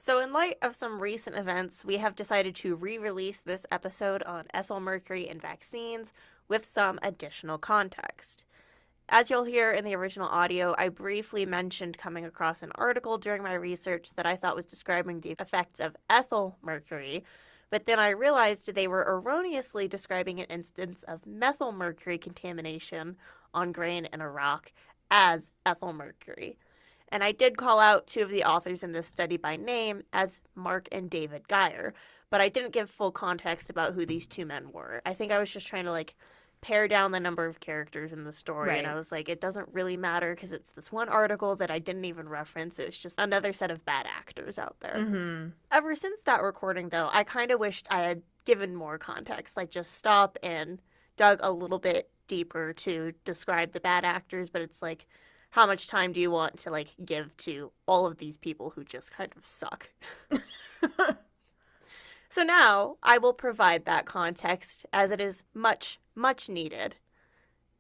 So in light of some recent events, we have decided to re-release this episode on ethyl mercury and vaccines with some additional context. As you'll hear in the original audio, I briefly mentioned coming across an article during my research that I thought was describing the effects of ethyl mercury, but then I realized they were erroneously describing an instance of methyl mercury contamination on grain in Iraq as ethyl mercury. And I did call out two of the authors in this study by name as Mark and David Geier, but I didn't give full context about who these two men were. I think I was just trying to pare down the number of characters in the story, Right. and I was like, it doesn't really matter because it's this one article that I didn't even reference. It's just another set of bad actors out there. Mm-hmm. Ever since that recording, though, I kind of wished I had given more context, just stop and dug a little bit deeper to describe the bad actors, but it's like, how much time do you want to give to all of these people who just kind of suck? So now I will provide that context as it is much, much needed.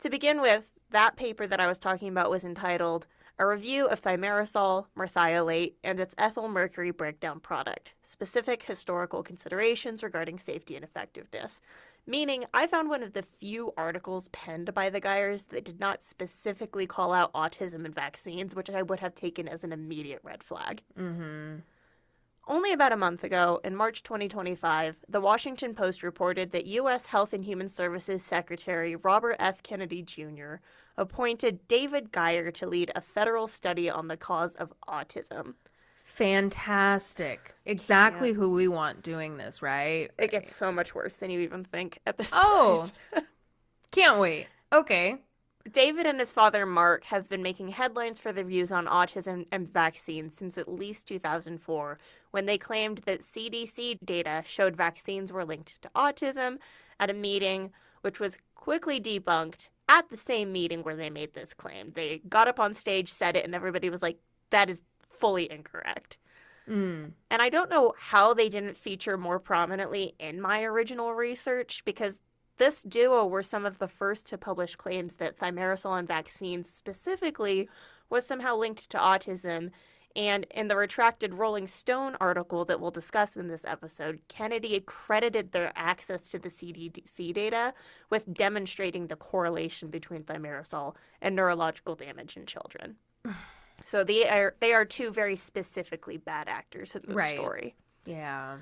To begin with, that paper that I was talking about was entitled A Review of Thimerosal, Merthiolate, and its Ethyl Mercury Breakdown Product, Specific Historical Considerations Regarding Safety and Effectiveness. Meaning, I found one of the few articles penned by the Geiers that did not specifically call out autism and vaccines, which I would have taken as an immediate red flag. Mm-hmm. Only about a month ago, in March 2025, the Washington Post reported that U.S. Health and Human Services Secretary Robert F. Kennedy Jr. appointed David Geier to lead a federal study on the cause of autism. Fantastic. Exactly who we want doing this, right? It gets so much worse than you even think at this Oh, point. can't wait. Okay. David and his father, Mark, have been making headlines for their views on autism and vaccines since at least 2004, when they claimed that CDC data showed vaccines were linked to autism at a meeting, which was quickly debunked at the same meeting where they made this claim. They got up on stage, said it, and everybody was like, that is fully incorrect. Mm. And I don't know how they didn't feature more prominently in my original research, because this duo were some of the first to publish claims that thimerosal and vaccines specifically was somehow linked to autism. And in the retracted Rolling Stone article that we'll discuss in this episode, Kennedy credited their access to the CDC data with demonstrating the correlation between thimerosal and neurological damage in children. So they are two very specifically bad actors in this story. Yeah.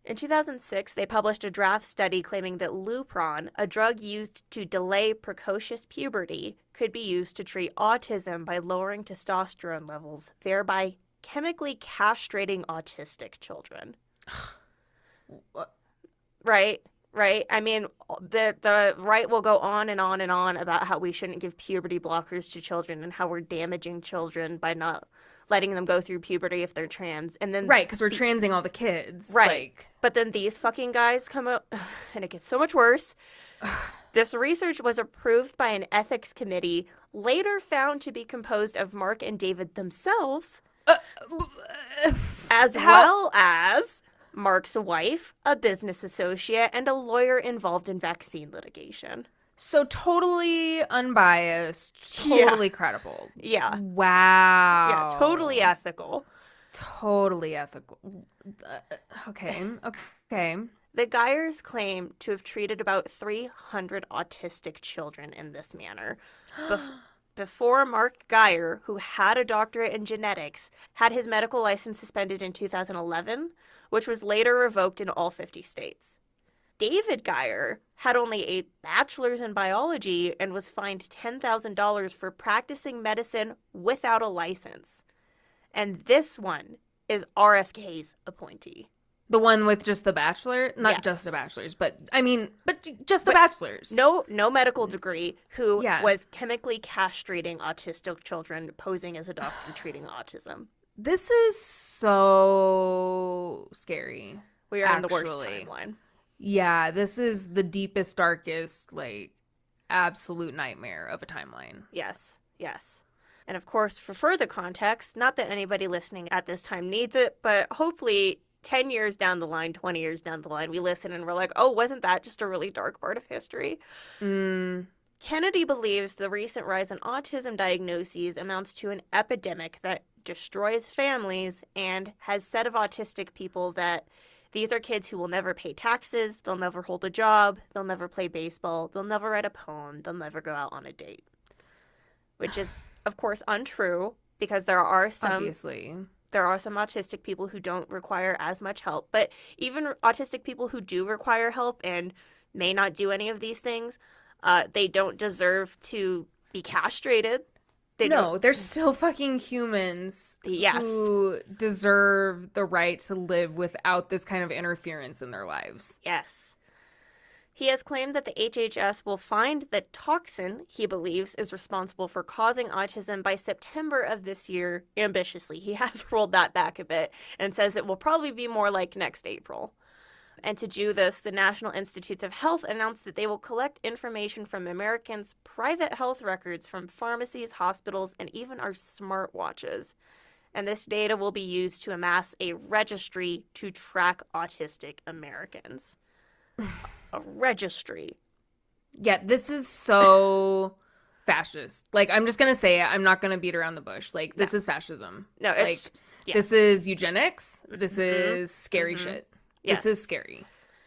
In 2006, they published a draft study claiming that Lupron, a drug used to delay precocious puberty, could be used to treat autism by lowering testosterone levels, thereby chemically castrating autistic children. What? Right? I mean, the right will go on and on and on about how we shouldn't give puberty blockers to children and how we're damaging children by not letting them go through puberty if they're trans. And then Right, because we're transing all the kids. Right. But then these fucking guys come up, and it gets so much worse. This research was approved by an ethics committee, later found to be composed of Mark and David themselves, as well as Mark's wife, a business associate, and a lawyer involved in vaccine litigation. So totally unbiased, totally credible. Yeah. Wow. Yeah, totally ethical. Totally ethical. Okay. The Geiers claim to have treated about 300 autistic children in this manner. Before Mark Geier, who had a doctorate in genetics, had his medical license suspended in 2011, which was later revoked in all 50 states. David Geier had only a bachelor's in biology and was fined $10,000 for practicing medicine without a license. And this one is RFK's appointee. The one with just the bachelor? Not just a bachelor's, but just a bachelor's. No medical degree, who was chemically castrating autistic children, posing as a doctor treating autism. This is so scary. We are in the worst timeline. Yeah, this is the deepest, darkest, absolute nightmare of a timeline. Yes. And of course, for further context, not that anybody listening at this time needs it, but hopefully 10 years down the line, 20 years down the line, we listen and we're like, oh, wasn't that just a really dark part of history? Kennedy believes the recent rise in autism diagnoses amounts to an epidemic that destroys families and has said of autistic people that these are kids who will never pay taxes, they'll never hold a job, they'll never play baseball, they'll never write a poem, they'll never go out on a date. Which is, of course, untrue because Obviously. there are some autistic people who don't require as much help. But even autistic people who do require help and may not do any of these things, they don't deserve to be castrated. They're still fucking humans who deserve the right to live without this kind of interference in their lives. Yes. He has claimed that the HHS will find the toxin he believes is responsible for causing autism by September of this year. Ambitiously, he has rolled that back a bit and says it will probably be more like next April. And to do this, the National Institutes of Health announced that they will collect information from Americans' private health records from pharmacies, hospitals, and even our smartwatches. And this data will be used to amass a registry to track autistic Americans. A registry. Yeah, this is so fascist. Like, I'm just going to say it. I'm not going to beat around the bush. Like, this is fascism. No, it's... Like, this is eugenics. This is scary shit. Yes. This is scary.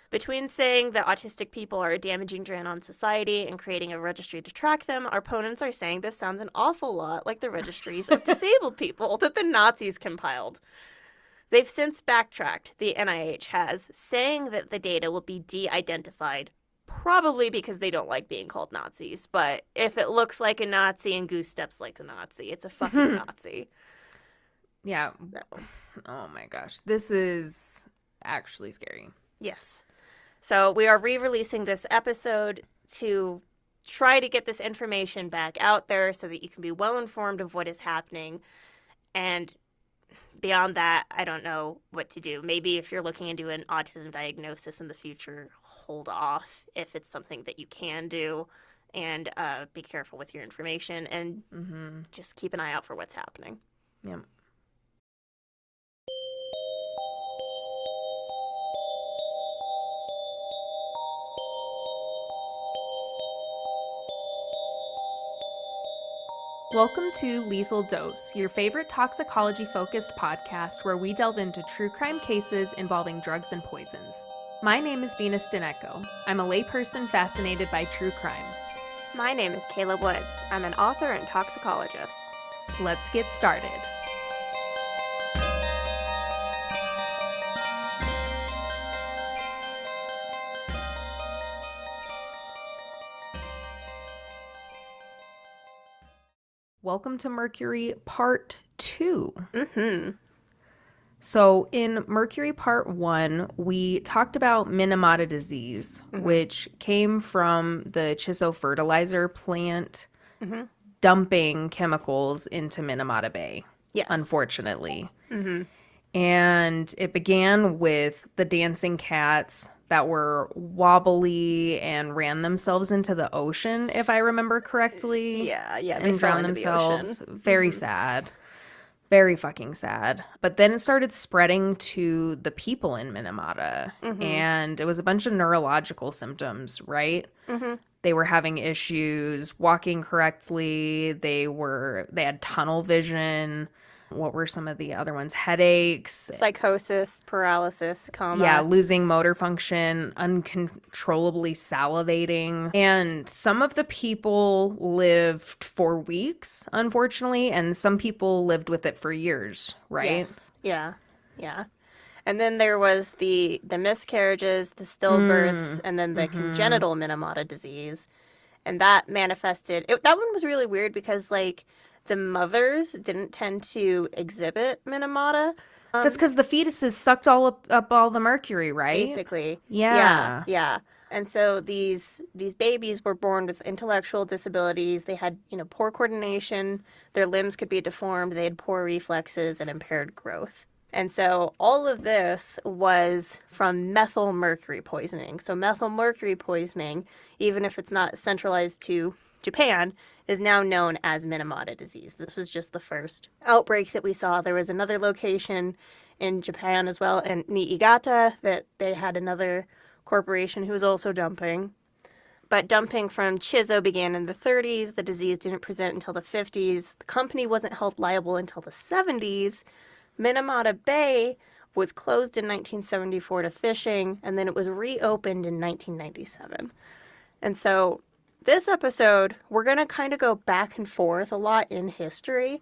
Between saying that autistic people are a damaging drain on society and creating a registry to track them, our opponents are saying this sounds an awful lot like the registries of disabled people that the Nazis compiled. They've since backtracked, the NIH has, saying that the data will be de-identified, probably because they don't like being called Nazis. But if it looks like a Nazi and Goose steps like a Nazi, it's a fucking Nazi. Yeah. So. Oh my gosh. This is actually scary. Yes. So we are re-releasing this episode to try to get this information back out there so that you can be well informed of what is happening. And beyond that, I don't know what to do. Maybe if you're looking into an autism diagnosis in the future, hold off if it's something that you can do, and be careful with your information, and just keep an eye out for what's happening. Yep. Welcome to Lethal Dose, your favorite toxicology-focused podcast where we delve into true crime cases involving drugs and poisons. My name is Venus Dineko. I'm a layperson fascinated by true crime. My name is Kayla Woods. I'm an author and toxicologist. Let's get started. Welcome to Mercury Part 2. So in Mercury Part 1, we talked about Minamata disease, which came from the Chiso fertilizer plant dumping chemicals into Minamata Bay, unfortunately. And it began with the dancing cats that were wobbly and ran themselves into the ocean, if I remember correctly. Yeah, and drowned themselves. Very sad. Very fucking sad. But then it started spreading to the people in Minamata. And it was a bunch of neurological symptoms, right? They were having issues walking correctly. They had tunnel vision. What were some of the other ones? Headaches. Psychosis, paralysis, coma. Yeah, losing motor function, uncontrollably salivating. And some of the people lived for weeks, unfortunately, and some people lived with it for years, right? Yes. Yeah. And then there was the miscarriages, the stillbirths, and then the congenital Minamata disease. And that manifested... that one was really weird because, like... the mothers didn't tend to exhibit Minamata. That's because the fetuses sucked up all the mercury, right? Basically. Yeah. And so these babies were born with intellectual disabilities. They had, poor coordination. Their limbs could be deformed. They had poor reflexes and impaired growth. And so all of this was from methyl mercury poisoning. So methyl mercury poisoning, even if it's not centralized to Japan, is now known as Minamata disease. This was just the first outbreak that we saw. There was another location in Japan as well, in Niigata, that they had another corporation who was also dumping. But dumping from Chiso began in the 30s. The disease didn't present until the 50s. The company wasn't held liable until the 70s. Minamata Bay was closed in 1974 to fishing, and then it was reopened in 1997. And so this episode, we're going to kind of go back and forth a lot in history,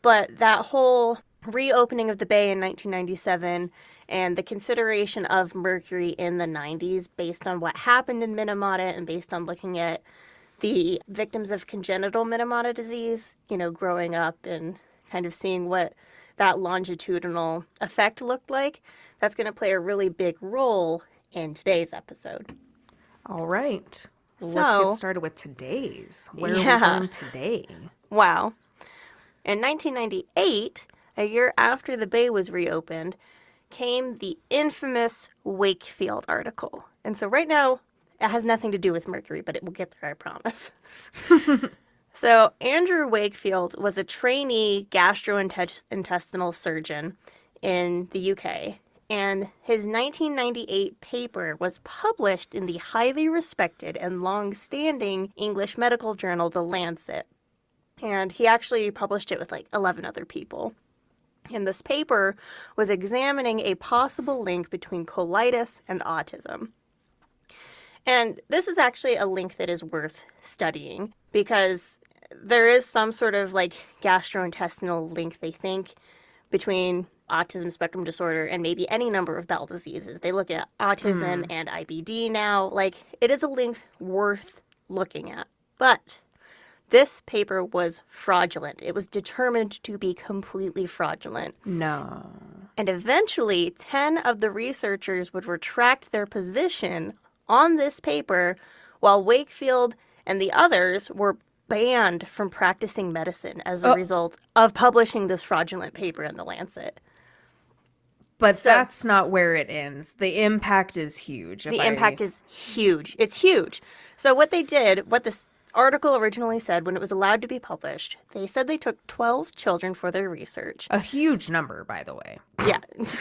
but that whole reopening of the bay in 1997 and the consideration of Mercury in the 90s based on what happened in Minamata and based on looking at the victims of congenital Minamata disease, growing up and kind of seeing what that longitudinal effect looked like, that's going to play a really big role in today's episode. All right. Let's get started with today's. Where are we going today? Wow. In 1998, a year after the bay was reopened, came the infamous Wakefield article. And so right now, it has nothing to do with Mercury, but it will get there, I promise. So Andrew Wakefield was a trainee gastrointestinal surgeon in the UK, and his 1998 paper was published in the highly respected and long-standing English medical journal, The Lancet. And he actually published it with 11 other people. And this paper was examining a possible link between colitis and autism. And this is actually a link that is worth studying because there is some sort of gastrointestinal link, they think, between autism spectrum disorder and maybe any number of bowel diseases. They look at autism and IBD now. It is a link worth looking at. But this paper was fraudulent. It was determined to be completely fraudulent. No. And eventually, 10 of the researchers would retract their position on this paper, while Wakefield and the others were banned from practicing medicine as a result of publishing this fraudulent paper in The Lancet. But that's not where it ends. The impact is huge. The impact is huge. It's huge. So what they did, what this article originally said when it was allowed to be published, they said they took 12 children for their research. A huge number, by the way. Yeah,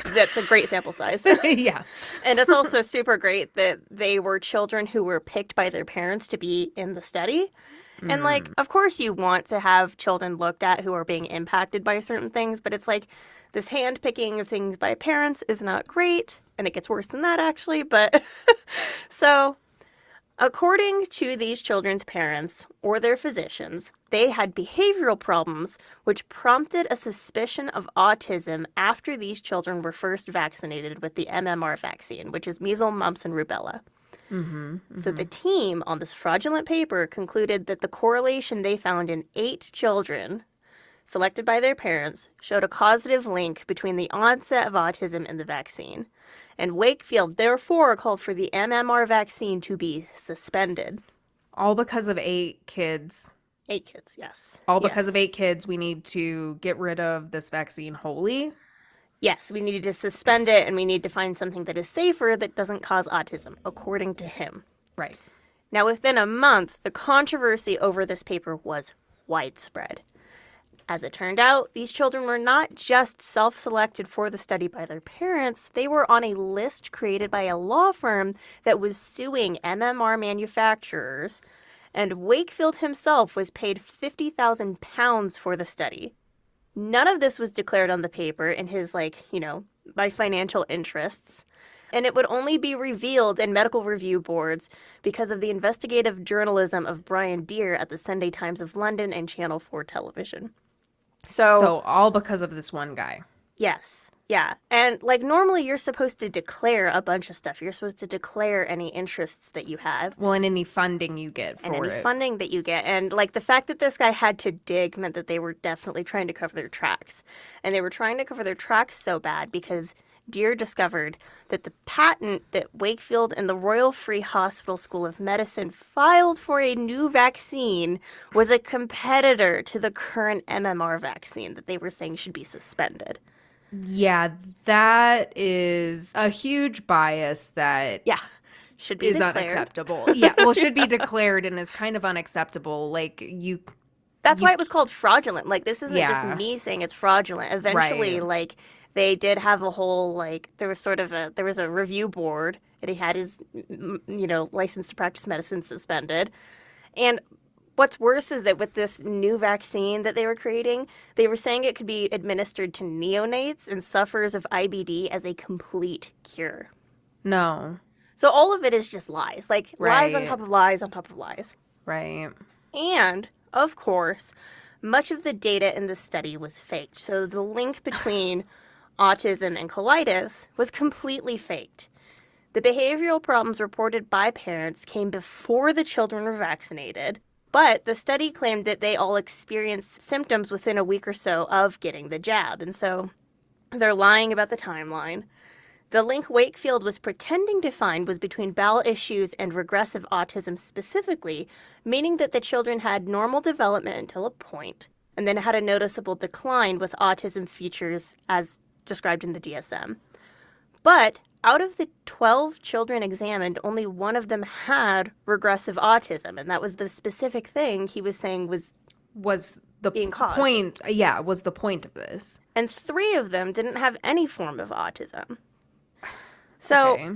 that's a great sample size. Yeah. And it's also super great that they were children who were picked by their parents to be in the study. And of course you want to have children looked at who are being impacted by certain things, but it's this hand-picking of things by parents is not great, and it gets worse than that, actually. But so according to these children's parents or their physicians, they had behavioral problems which prompted a suspicion of autism after these children were first vaccinated with the MMR vaccine, which is measles, mumps, and rubella. So the team on this fraudulent paper concluded that the correlation they found in 8 children selected by their parents showed a causative link between the onset of autism and the vaccine. And Wakefield therefore called for the MMR vaccine to be suspended. All because of 8 kids. 8 kids, yes. All because of 8 kids, we need to get rid of this vaccine wholly. Yes, we needed to suspend it, and we need to find something that is safer that doesn't cause autism, according to him. Right. Now, within a month, the controversy over this paper was widespread. As it turned out, these children were not just self-selected for the study by their parents. They were on a list created by a law firm that was suing MMR manufacturers, and Wakefield himself was paid £50,000 for the study. None of this was declared on the paper in his, by financial interests. And it would only be revealed in medical review boards because of the investigative journalism of Brian Deere at the Sunday Times of London and Channel 4 television. So all because of this one guy. Yes. Yeah. And normally you're supposed to declare a bunch of stuff. You're supposed to declare any interests that you have. Well, and any funding you get for it. And any funding that you get. And the fact that this guy had to dig meant that they were definitely trying to cover their tracks. And they were trying to cover their tracks so bad because Deere discovered that the patent that Wakefield and the Royal Free Hospital School of Medicine filed for a new vaccine was a competitor to the current MMR vaccine that they were saying should be suspended. Yeah, that is a huge bias that should be is declared. Unacceptable. Yeah, well, should be declared and is kind of unacceptable. That's why it was called fraudulent. Like, this isn't just Yeah. me saying it's fraudulent. Eventually, Right. like, they did have a whole, like, there was a review board, and he had his, license to practice medicine suspended. And what's worse is that with this new vaccine that they were creating, they were saying it could be administered to neonates and sufferers of IBD as a complete cure. No. So all of it is just lies. Like, lies on Right. top of lies on top of lies. Right. And, of course, much of the data in the study was faked. So the link between autism and colitis was completely faked. The behavioral problems reported by parents came before the children were vaccinated, but the study claimed that they all experienced symptoms within a week or so of getting the jab. And so they're lying about the timeline. The link Wakefield was pretending to find was between bowel issues and regressive autism specifically, meaning that the children had normal development until a point, and then had a noticeable decline with autism features as described in the DSM. But out of the 12 children examined, only one of them had regressive autism, and that was the specific thing he was saying was The being caused. point, yeah, was the point of this. And 3 of them didn't have any form of autism. So Okay.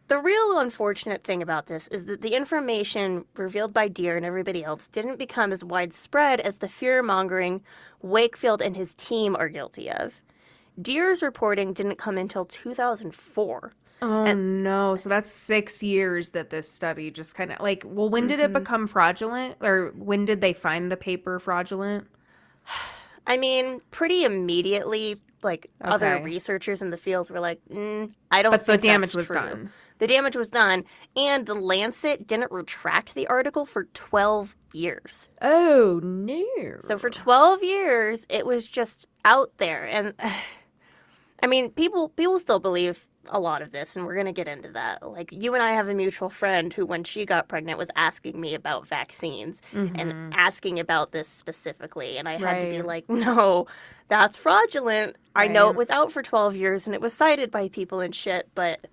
the real unfortunate thing about this is that the information revealed by Deere and everybody else didn't become as widespread as the fear-mongering Wakefield and his team are guilty of. Deere's reporting didn't come until 2004. Oh And no. So that's 6 years that this study just kind of like, well, when did it become fraudulent? Or when did they find the paper fraudulent? I mean, pretty immediately, like, other Okay. researchers in the field were like, I don't But the think damage that's was true. done. The damage was done, and the Lancet didn't retract the article for 12 years. Oh no. So for 12 years, it was just out there. And I mean, people still believe a lot of this, and we're going to get into that. Like, you and I have a mutual friend who, when she got pregnant, was asking me about vaccines and asking about this specifically. And I had to be Right. like, no, that's fraudulent. I know it Right. was out for 12 years and it was cited by people and shit, but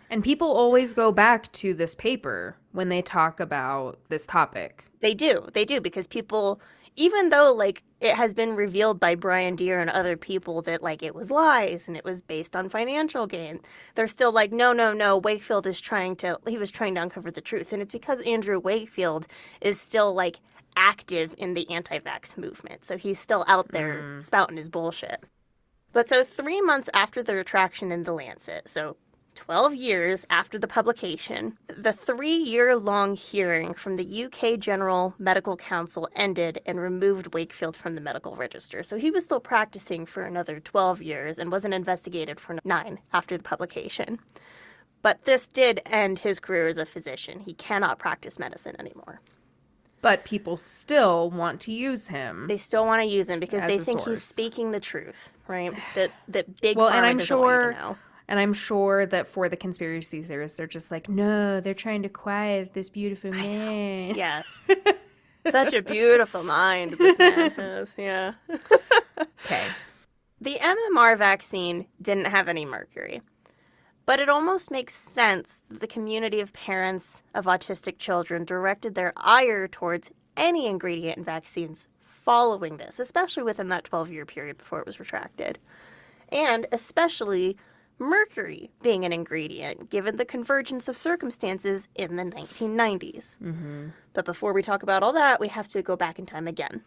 And people always go back to this paper when they talk about this topic. they do. They do, because people, even though, like, it has been revealed by Brian Deere and other people that, like, it was lies and it was based on financial gain, they're still like, no, Wakefield he was trying to uncover the truth. And it's because Andrew Wakefield is still, like, active in the anti-vax movement. So he's still out there spouting his bullshit. But so 3 months after the retraction in the Lancet, so 12 years after the publication, the 3-year-long hearing from the UK General Medical Council ended and removed Wakefield from the medical register. So he was still practicing for another 12 years and wasn't investigated for 9 after the publication. But this did end his career as a physician. He cannot practice medicine anymore. But people still want to use him. They still want to use him because As they a think he's source. speaking the truth, right? That big Well, pharma and I'm doesn't want you sure to know. and I'm sure that for the conspiracy theorists, they're just like, no, they're trying to quiet this beautiful man. Yes. Such a beautiful mind this man has, yeah. Okay. The MMR vaccine didn't have any mercury, but it almost makes sense that the community of parents of autistic children directed their ire towards any ingredient in vaccines following this, especially within that 12-year period before it was retracted. And especially mercury being an ingredient, given the convergence of circumstances in the 1990s. But before we talk about all that, we have to go back in time again.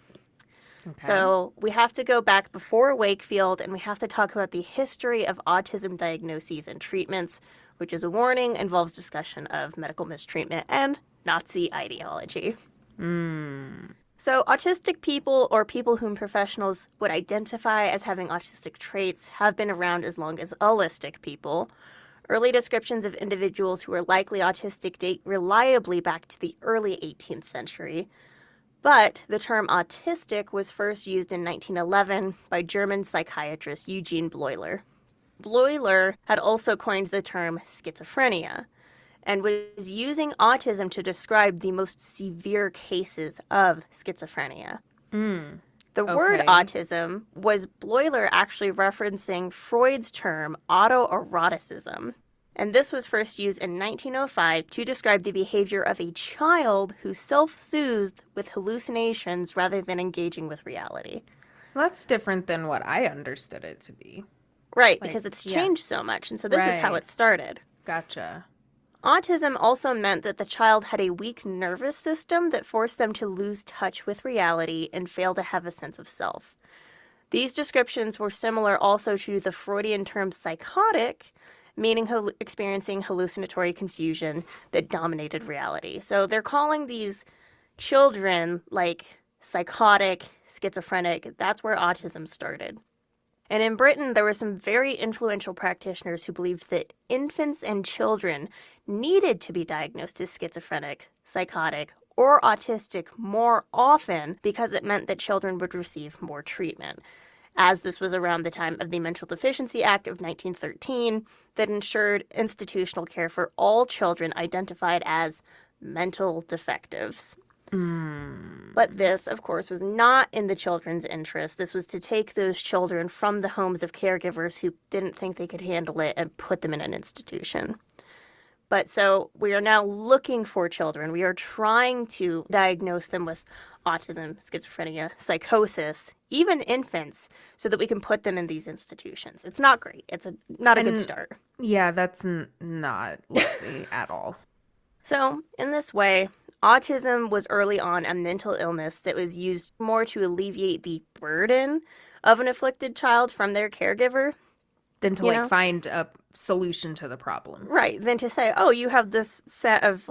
Okay. So we have to go back before Wakefield, and we have to talk about the history of autism diagnoses and treatments, which is a warning, involves discussion of medical mistreatment and Nazi ideology. So autistic people, or people whom professionals would identify as having autistic traits, have been around as long as allistic people. Early descriptions of individuals who are likely autistic date reliably back to the early 18th century. But the term autistic was first used in 1911 by German psychiatrist Eugene Bleuler. Bleuler had also coined the term schizophrenia and was using autism to describe the most severe cases of schizophrenia. The word Okay. autism was Bleuler actually referencing Freud's term autoeroticism. And this was first used in 1905 to describe the behavior of a child who self-soothed with hallucinations rather than engaging with reality. Well, that's different than what I understood it to be. Right, Like, because it's yeah. changed so much, and so this is how Right. it started. Gotcha. Autism also meant that the child had a weak nervous system that forced them to lose touch with reality and fail to have a sense of self. These descriptions were similar also to the Freudian term psychotic, meaning experiencing hallucinatory confusion that dominated reality. So they're calling these children like psychotic, schizophrenic. That's where autism started. And in Britain, there were some very influential practitioners who believed that infants and children needed to be diagnosed as schizophrenic, psychotic, or autistic more often because it meant that children would receive more treatment, as this was around the time of the Mental Deficiency Act of 1913 that ensured institutional care for all children identified as mental defectives. But this, of course, was not in the children's interest. This was to take those children from the homes of caregivers who didn't think they could handle it and put them in an institution. But so we are now looking for children. We are trying to diagnose them with autism, schizophrenia, psychosis, even infants, so that we can put them in these institutions. It's not great. It's not a good start. Yeah, that's not lovely at all. So, in this way, autism was early on a mental illness that was used more to alleviate the burden of an afflicted child from their caregiver. Than to find a solution to the problem. Right. Than to say, oh, you have this set of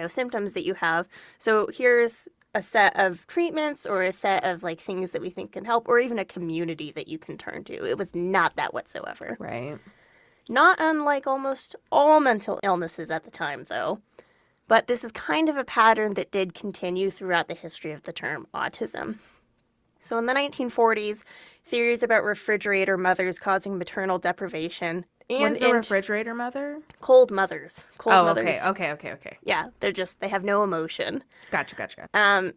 symptoms that you have. So here's a set of treatments or a set of things that we think can help, or even a community that you can turn to. It was not that whatsoever. Right. Not unlike almost all mental illnesses at the time, though. But this is kind of a pattern that did continue throughout the history of the term autism. So in the 1940s, theories about refrigerator mothers causing maternal deprivation and What's a refrigerator mother? cold mothers. Cold mothers. Okay. Yeah, they have no emotion. Gotcha. And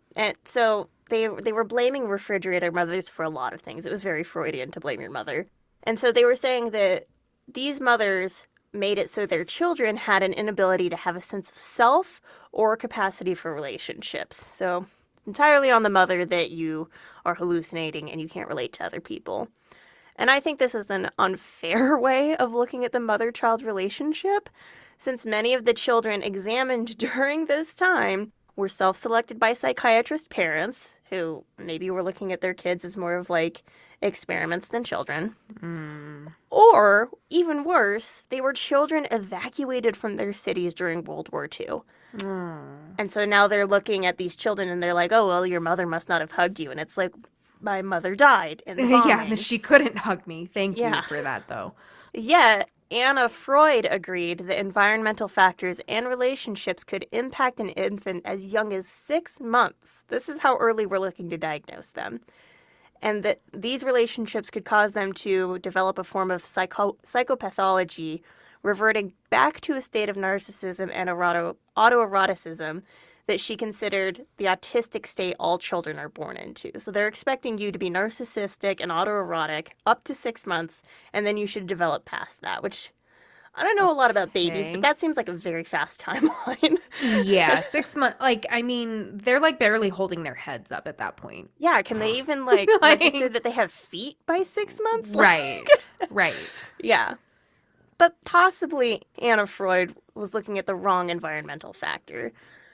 so they were blaming refrigerator mothers for a lot of things. It was very Freudian to blame your mother. And so they were saying that these mothers made it so their children had an inability to have a sense of self or capacity for relationships. So entirely on the mother that you are hallucinating and you can't relate to other people. And I think this is an unfair way of looking at the mother-child relationship, since many of the children examined during this time were self-selected by psychiatrist parents who maybe were looking at their kids as more of experiments than children. Or, even worse, they were children evacuated from their cities during World War II. And so now they're looking at these children and they're like, oh, well, your mother must not have hugged you. And it's like, my mother died in the bombing. Yeah, she couldn't hug me. Thank you for that, though. Yet, Anna Freud agreed that environmental factors and relationships could impact an infant as young as 6 months. This is how early we're looking to diagnose them. And that these relationships could cause them to develop a form of psychopathology, reverting back to a state of narcissism and autoeroticism that she considered the autistic state all children are born into. So they're expecting you to be narcissistic and autoerotic up to 6 months, and then you should develop past that, which I don't know a lot about babies, but that seems like a very fast timeline. Yeah, 6 months. They're barely holding their heads up at that point. Yeah, can they even register that they have feet by 6 months? Right. Yeah. But possibly Anna Freud was looking at the wrong environmental factor,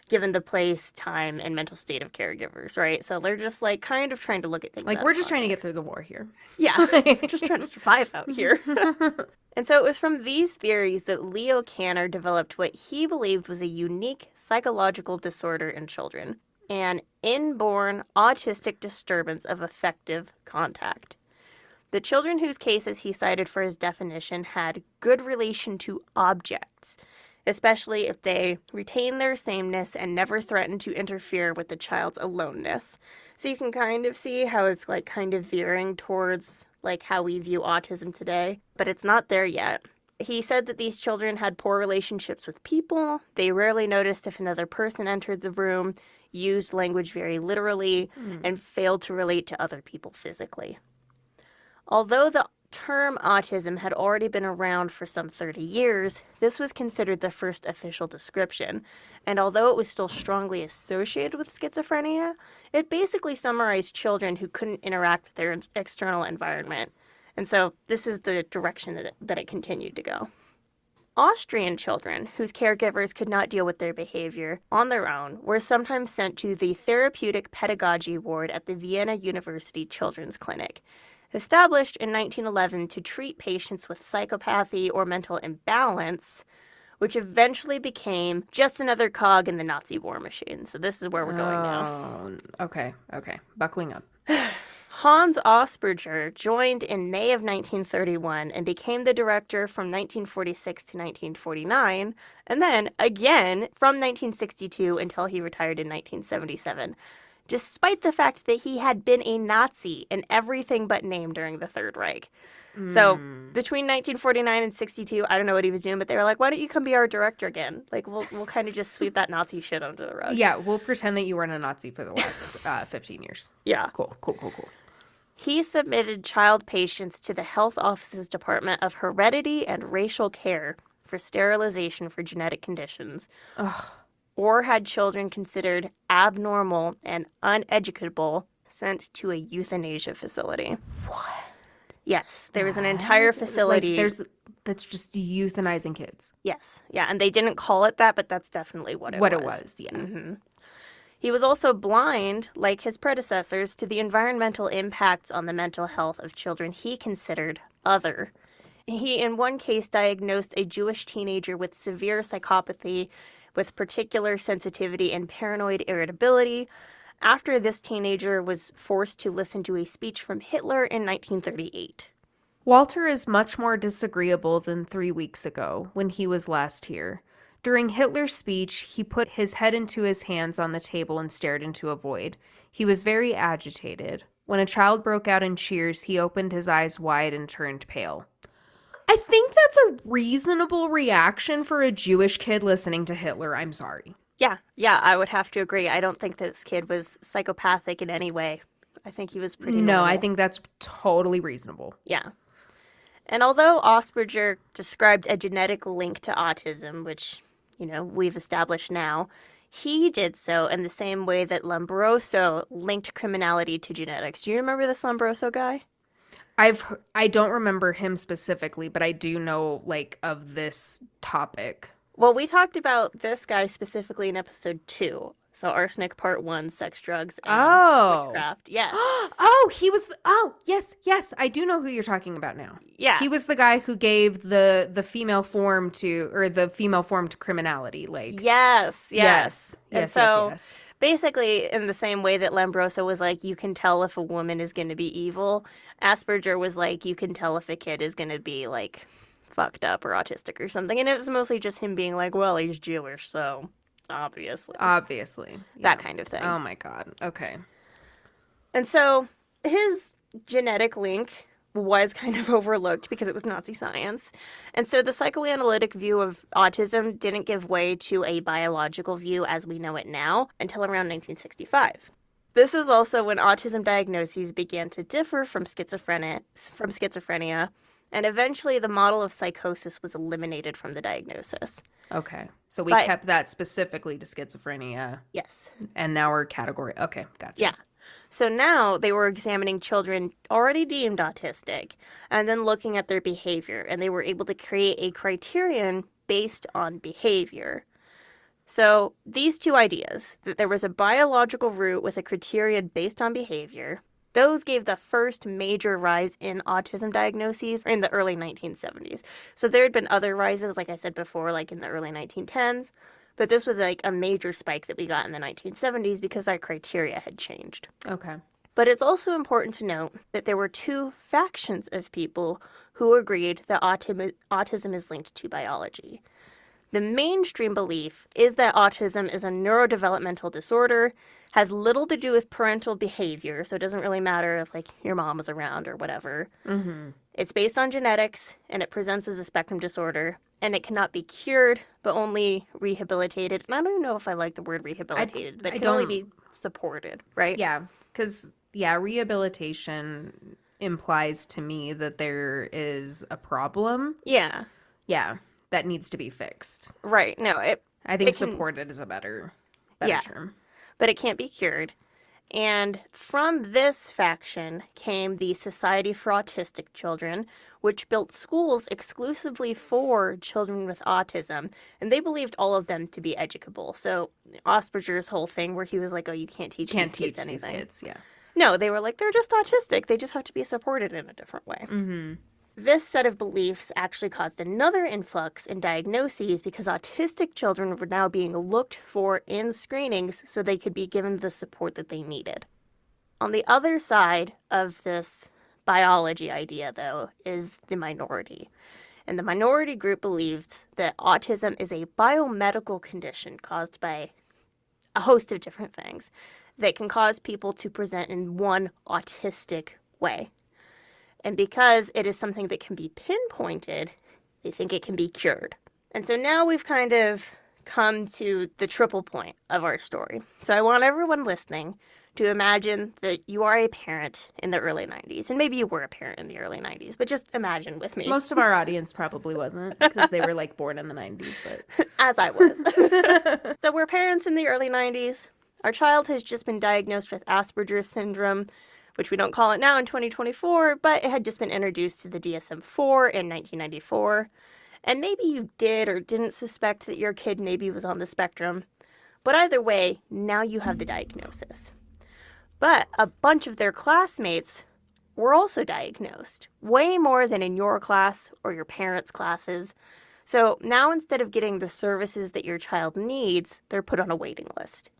given the place, time, and mental state of caregivers, right? So they're just kind of trying to look at things. We're just trying to get through the war here. Yeah, just trying to survive out here. And so it was from these theories that Leo Kanner developed what he believed was a unique psychological disorder in children, an inborn autistic disturbance of affective contact. The children whose cases he cited for his definition had good relation to objects, especially if they retain their sameness and never threaten to interfere with the child's aloneness. So you can kind of see how it's kind of veering towards how we view autism today, but it's not there yet. He said that these children had poor relationships with people. They rarely noticed if another person entered the room, used language very literally, and failed to relate to other people physically. Although the term autism had already been around for some 30 years, this was considered the first official description. And although it was still strongly associated with schizophrenia, it basically summarized children who couldn't interact with their external environment. And so this is the direction that it continued to go. Austrian children, whose caregivers could not deal with their behavior on their own, were sometimes sent to the Therapeutic Pedagogy Ward at the Vienna University Children's Clinic. Established in 1911 to treat patients with psychopathy or mental imbalance, which eventually became just another cog in the Nazi war machine. So this is where we're going now. Okay. Buckling up. Hans Asperger joined in May of 1931 and became the director from 1946 to 1949, and then again from 1962 until he retired in 1977, despite the fact that he had been a Nazi in everything but name during the Third Reich. So between 1949 and 62, I don't know what he was doing, but they were like, why don't you come be our director again? Like, we'll kind of just sweep that Nazi shit under the rug. Yeah, we'll pretend that you weren't a Nazi for the last 15 years. Yeah. Cool. He submitted child patients to the Health Office's Department of Heredity and Racial Care for sterilization for genetic conditions, or had children considered abnormal and uneducable sent to a euthanasia facility. What? Yes, there was an entire facility. That's just euthanizing kids. Yes, yeah, and they didn't call it that, but that's definitely what it was. It was, yeah. Mm-hmm. He was also blind, like his predecessors, to the environmental impacts on the mental health of children he considered other. He, in one case, diagnosed a Jewish teenager with severe psychopathy with particular sensitivity and paranoid irritability after this teenager was forced to listen to a speech from Hitler in 1938. Walter is much more disagreeable than 3 weeks ago when he was last here. During Hitler's speech, he put his head into his hands on the table and stared into a void. He was very agitated. When a child broke out in cheers, he opened his eyes wide and turned pale. I think that's a reasonable reaction for a Jewish kid listening to Hitler. I'm sorry. Yeah, I would have to agree. I don't think this kid was psychopathic in any way. I think he was pretty normal. No, I think that's totally reasonable. Yeah. And although Asperger described a genetic link to autism, which, we've established now, he did so in the same way that Lombroso linked criminality to genetics. Do you remember this Lombroso guy? I don't remember him specifically, but I do know, of this topic. Well, we talked about this guy specifically in episode 2. So Arsenic Part 1, Sex, Drugs, and Witchcraft. Yes. Yes. I do know who you're talking about now. Yeah. He was the guy who gave the female form to criminality. Yes. Basically, in the same way that Lombroso was like, you can tell if a woman is going to be evil, Asperger was like, you can tell if a kid is going to be, fucked up or autistic or something. And it was mostly just him being like, well, he's Jewish, so obviously. That kind of thing. Oh, my God. Okay. And so his genetic link was kind of overlooked because it was Nazi science. And so the psychoanalytic view of autism didn't give way to a biological view as we know it now until around 1965. This is also when autism diagnoses began to differ from schizophrenia, and eventually the model of psychosis was eliminated from the diagnosis. Okay. So we kept that specifically to schizophrenia. Yes. And now we're category. Okay, gotcha. Yeah. So now they were examining children already deemed autistic and then looking at their behavior, and they were able to create a criterion based on behavior. So these two ideas, that there was a biological root with a criterion based on behavior, those gave the first major rise in autism diagnoses in the early 1970s. So there had been other rises, like I said before, in the early 1910s. But this was a major spike that we got in the 1970s because our criteria had changed. Okay. But it's also important to note that there were two factions of people who agreed that autism is linked to biology. The mainstream belief is that autism is a neurodevelopmental disorder, has little to do with parental behavior, so it doesn't really matter if, your mom was around or whatever. Mm-hmm. It's based on genetics, and it presents as a spectrum disorder, and it cannot be cured, but only rehabilitated. And I don't know if I like the word rehabilitated, but it can only be supported, right? Yeah, because, rehabilitation implies to me that there is a problem. Yeah. Yeah, that needs to be fixed. Right. No, I think it can, supported is a better yeah, term. but it can't be cured. And from this faction came the Society for Autistic Children, which built schools exclusively for children with autism. And they believed all of them to be educable. So Asperger's whole thing where he was like, oh, you can't teach Can't these kids teach these anything. kids, yeah. No, they were like, they're just autistic. They just have to be supported in a different way. Mm-hmm. This set of beliefs actually caused another influx in diagnoses because autistic children were now being looked for in screenings so they could be given the support that they needed. On the other side of this biology idea, though, is the minority. And the minority group believed that autism is a biomedical condition caused by a host of different things that can cause people to present in one autistic way. And because it is something that can be pinpointed, they think it can be cured. And so now we've kind of come to the triple point of our story. So I want everyone listening to imagine that you are a parent in the early 90s. And maybe you were a parent in the early 90s, but just imagine with me. Most of our audience probably wasn't because they were like born in the 90s, but As I was. So we're parents in the early 90s. Our child has just been diagnosed with Asperger's syndrome, which we don't call it now in 2024, but it had just been introduced to the DSM-4 in 1994. And maybe you did or didn't suspect that your kid maybe was on the spectrum. But either way, now you have the diagnosis. But a bunch of their classmates were also diagnosed, way more than in your class or your parents' classes. So now instead of getting the services that your child needs, they're put on a waiting list.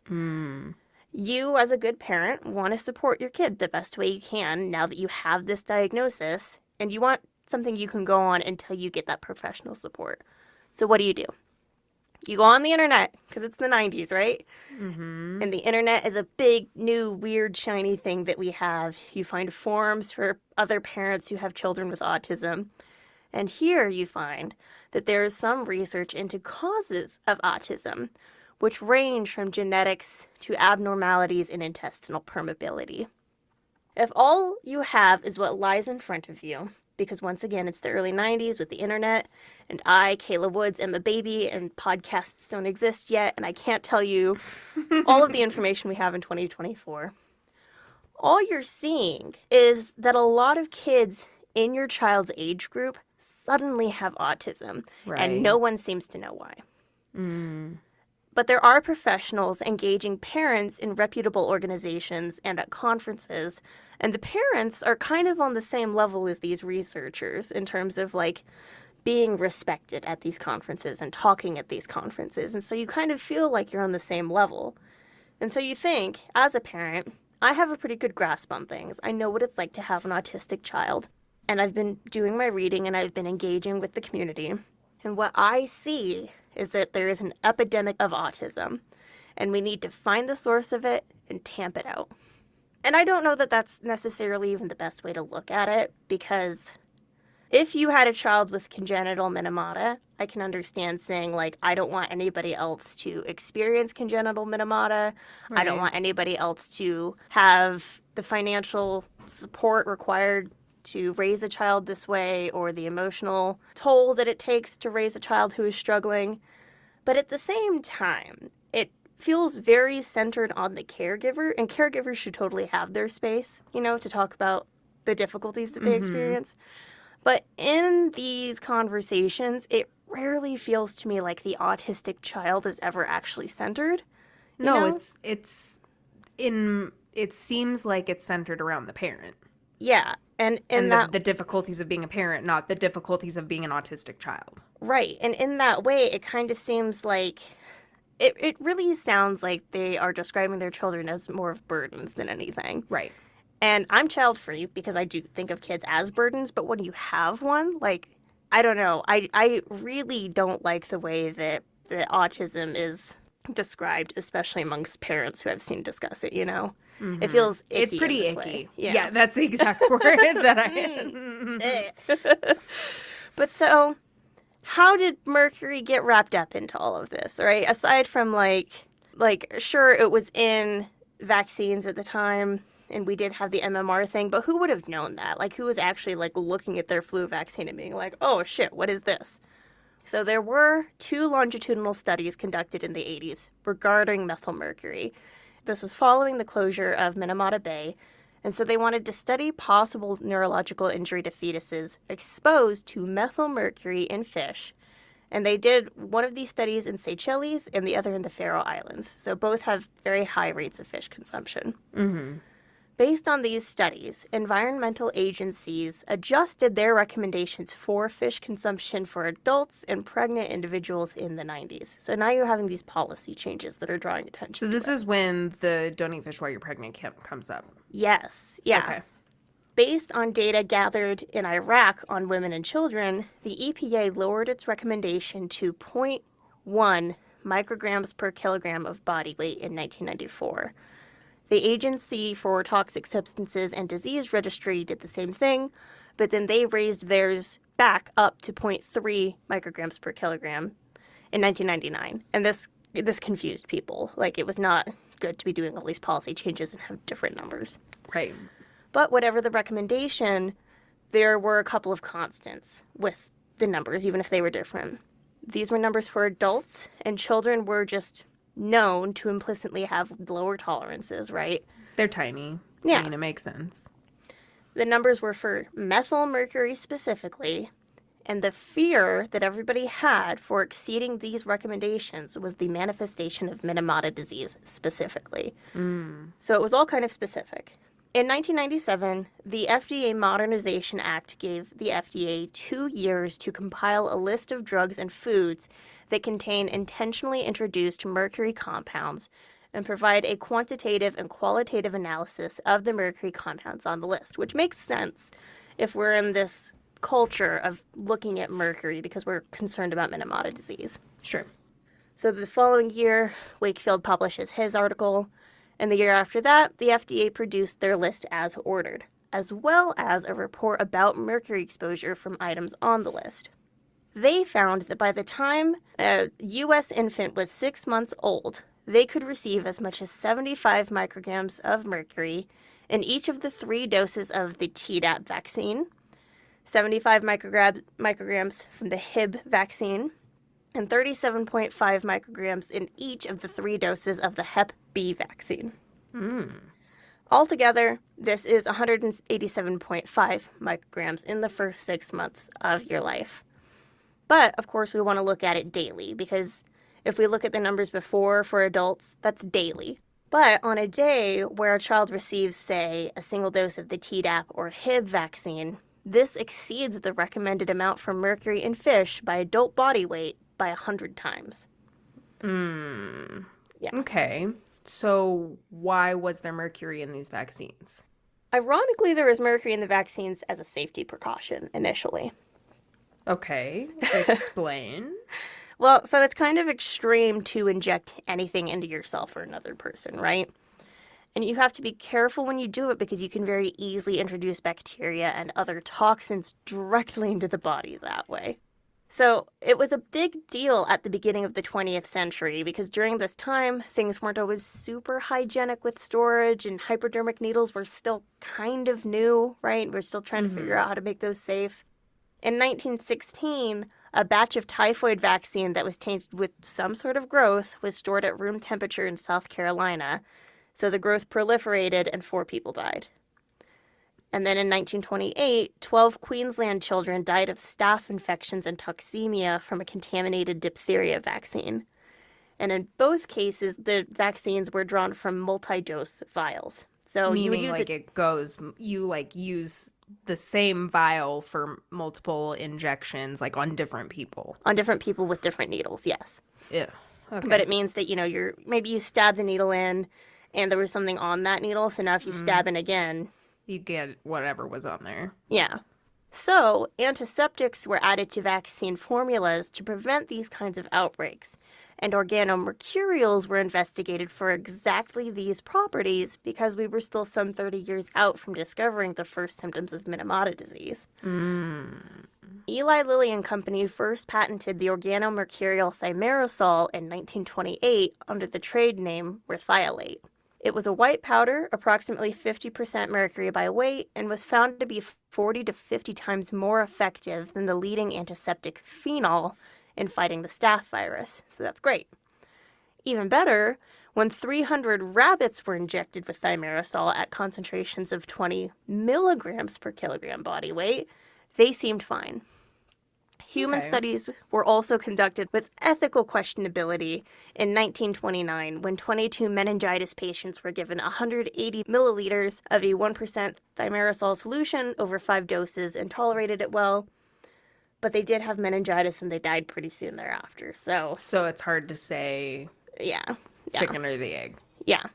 You, as a good parent, want to support your kid the best way you can now that you have this diagnosis, and you want something you can go on until you get that professional support. So what do? You go on the internet, because it's the 90s, right? mm-hmm. And the internet is a big, new, weird, shiny thing that we have. You find forums for other parents who have children with autism. And here you find that there is some research into causes of autism, which range from genetics to abnormalities in intestinal permeability. If all you have is what lies in front of you, because once again, it's the early 90s with the internet, and I, Kayla Woods, am a baby, and podcasts don't exist yet, and I can't tell you all of the information we have in 2024. All you're seeing is that a lot of kids in your child's age group suddenly have autism, and no one seems to know why. But there are professionals engaging parents in reputable organizations and at conferences, and the parents are kind of on the same level as these researchers in terms of like being respected at these conferences and talking at these conferences. And so you kind of feel like you're on the same level. And so you think, as a parent, I have a pretty good grasp on things. I know what it's like to have an autistic child. And I've been doing my reading and I've been engaging with the community. And what I see is that there is an epidemic of autism, and we need to find the source of it and tamp it out. And I don't know that that's necessarily even the best way to look at it, because if you had a child with congenital Minamata, I can understand saying, like, I don't want anybody else to experience congenital Minamata. Right. I don't want anybody else to have the financial support required to raise a child this way, or the emotional toll that it takes to raise a child who is struggling. But at the same time, it feels very centered on the caregiver, and caregivers should totally have their space, to talk about the difficulties that they experience. But in these conversations, it rarely feels to me like the autistic child is ever actually centered. It seems like it's centered around the parent. Yeah. And the difficulties of being a parent, not the difficulties of being an autistic child. Right. And in that way, it kind of seems like, it really sounds like they are describing their children as more of burdens than anything. Right. And I'm child-free because I do think of kids as burdens, but when you have one, like, I don't know. I really don't like the way that autism is described, especially amongst parents who I've seen discuss it, It feels icky. It's pretty icky. Way. Yeah, that's the exact word that I... But so, how did Mercury get wrapped up into all of this, right? Aside from, like, sure, it was in vaccines at the time, and we did have the MMR thing, but who would have known that? Like, who was actually, like, looking at their flu vaccine and being like, oh, shit, what is this? So there were 2 longitudinal studies conducted in the 80s regarding methylmercury. This was following the closure of Minamata Bay, and so they wanted to study possible neurological injury to fetuses exposed to methylmercury in fish. And they did one of these studies in Seychelles and the other in the Faroe Islands. So both have very high rates of fish consumption. Mm-hmm. Based on these studies, environmental agencies adjusted their recommendations for fish consumption for adults and pregnant individuals in the 90s. So now you're having these policy changes that are drawing attention So to this it. is when the don't eat fish while you're pregnant comes up. Yes, yeah. Okay. Based on data gathered in Iraq on women and children, the EPA lowered its recommendation to zero point 0.1 micrograms per kilogram of body weight in 1994. The Agency for Toxic Substances and Disease Registry did the same thing, but then they raised theirs back up to 0.3 micrograms per kilogram in 1999. And this confused people. Like, it was not good to be doing all these policy changes and have different numbers. Right. But whatever the recommendation, there were a couple of constants with the numbers, even if they were different. These were numbers for adults, and children were just known to implicitly have lower tolerances, right? They're tiny. Yeah. I mean, it makes sense. The numbers were for methylmercury specifically, and the fear that everybody had for exceeding these recommendations was the manifestation of Minamata disease specifically. So it was all kind of specific. In 1997, the FDA Modernization Act gave the FDA 2 years to compile a list of drugs and foods that contain intentionally introduced mercury compounds and provide a quantitative and qualitative analysis of the mercury compounds on the list, which makes sense if we're in this culture of looking at mercury because we're concerned about Minamata disease. Sure. So the following year, Wakefield publishes his article, and the year after that, the FDA produced their list as ordered, as well as a report about mercury exposure from items on the list. They found that by the time a U.S. infant was 6 months old, they could receive as much as 75 micrograms of mercury in each of the 3 doses of the Tdap vaccine, 75 micrograms from the Hib vaccine, and 37.5 micrograms in each of the 3 doses of the Hep B vaccine. Altogether, this is 187.5 micrograms in the first 6 months of your life. But, of course, we want to look at it daily, because if we look at the numbers before for adults, that's daily. But on a day where a child receives, say, a single dose of the Tdap or Hib vaccine, this exceeds the recommended amount for mercury in fish by adult body weight by 100 times. Yeah. Okay. So why was there mercury in these vaccines? Ironically, there was mercury in the vaccines as a safety precaution initially. Okay. Explain. Well, so it's kind of extreme to inject anything into yourself or another person, right? And you have to be careful when you do it because you can very easily introduce bacteria and other toxins directly into the body that way. So it was a big deal at the beginning of the 20th century because during this time, things weren't always super hygienic with storage, and hypodermic needles were still kind of new, right? We're still trying to figure out how to make those safe. In 1916, a batch of typhoid vaccine that was tainted with some sort of growth was stored at room temperature in South Carolina. So the growth proliferated and 4 people died. And then in 1928, 12 Queensland children died of staph infections and toxemia from a contaminated diphtheria vaccine. And in both cases, the vaccines were drawn from multi-dose vials. So Meaning, you would use like, it goes, you, like, use the same vial for multiple injections, like, on different people. on different people with different needles, yes. Yeah. Okay. But it means that, maybe you stabbed the needle in and there was something on that needle. So now if you stab in again, you get whatever was on there. yeah. So antiseptics were added to vaccine formulas to prevent these kinds of outbreaks. And organomercurials were investigated for exactly these properties because we were still some 30 years out from discovering the first symptoms of Minamata disease. Eli Lilly and Company first patented the organomercurial Thimerosal in 1928 under the trade name Rethiolate. It was a white powder, approximately 50% mercury by weight, and was found to be 40 to 50 times more effective than the leading antiseptic phenol in fighting the staph virus. So that's great. Even better, when 300 rabbits were injected with thimerosal at concentrations of 20 milligrams per kilogram body weight, they seemed fine. Human studies were also conducted with ethical questionability in 1929 when 22 meningitis patients were given 180 milliliters of a 1% thimerosal solution over 5 doses and tolerated it well. But they did have meningitis and they died pretty soon thereafter. So it's hard to say yeah. chicken or the egg. Yeah.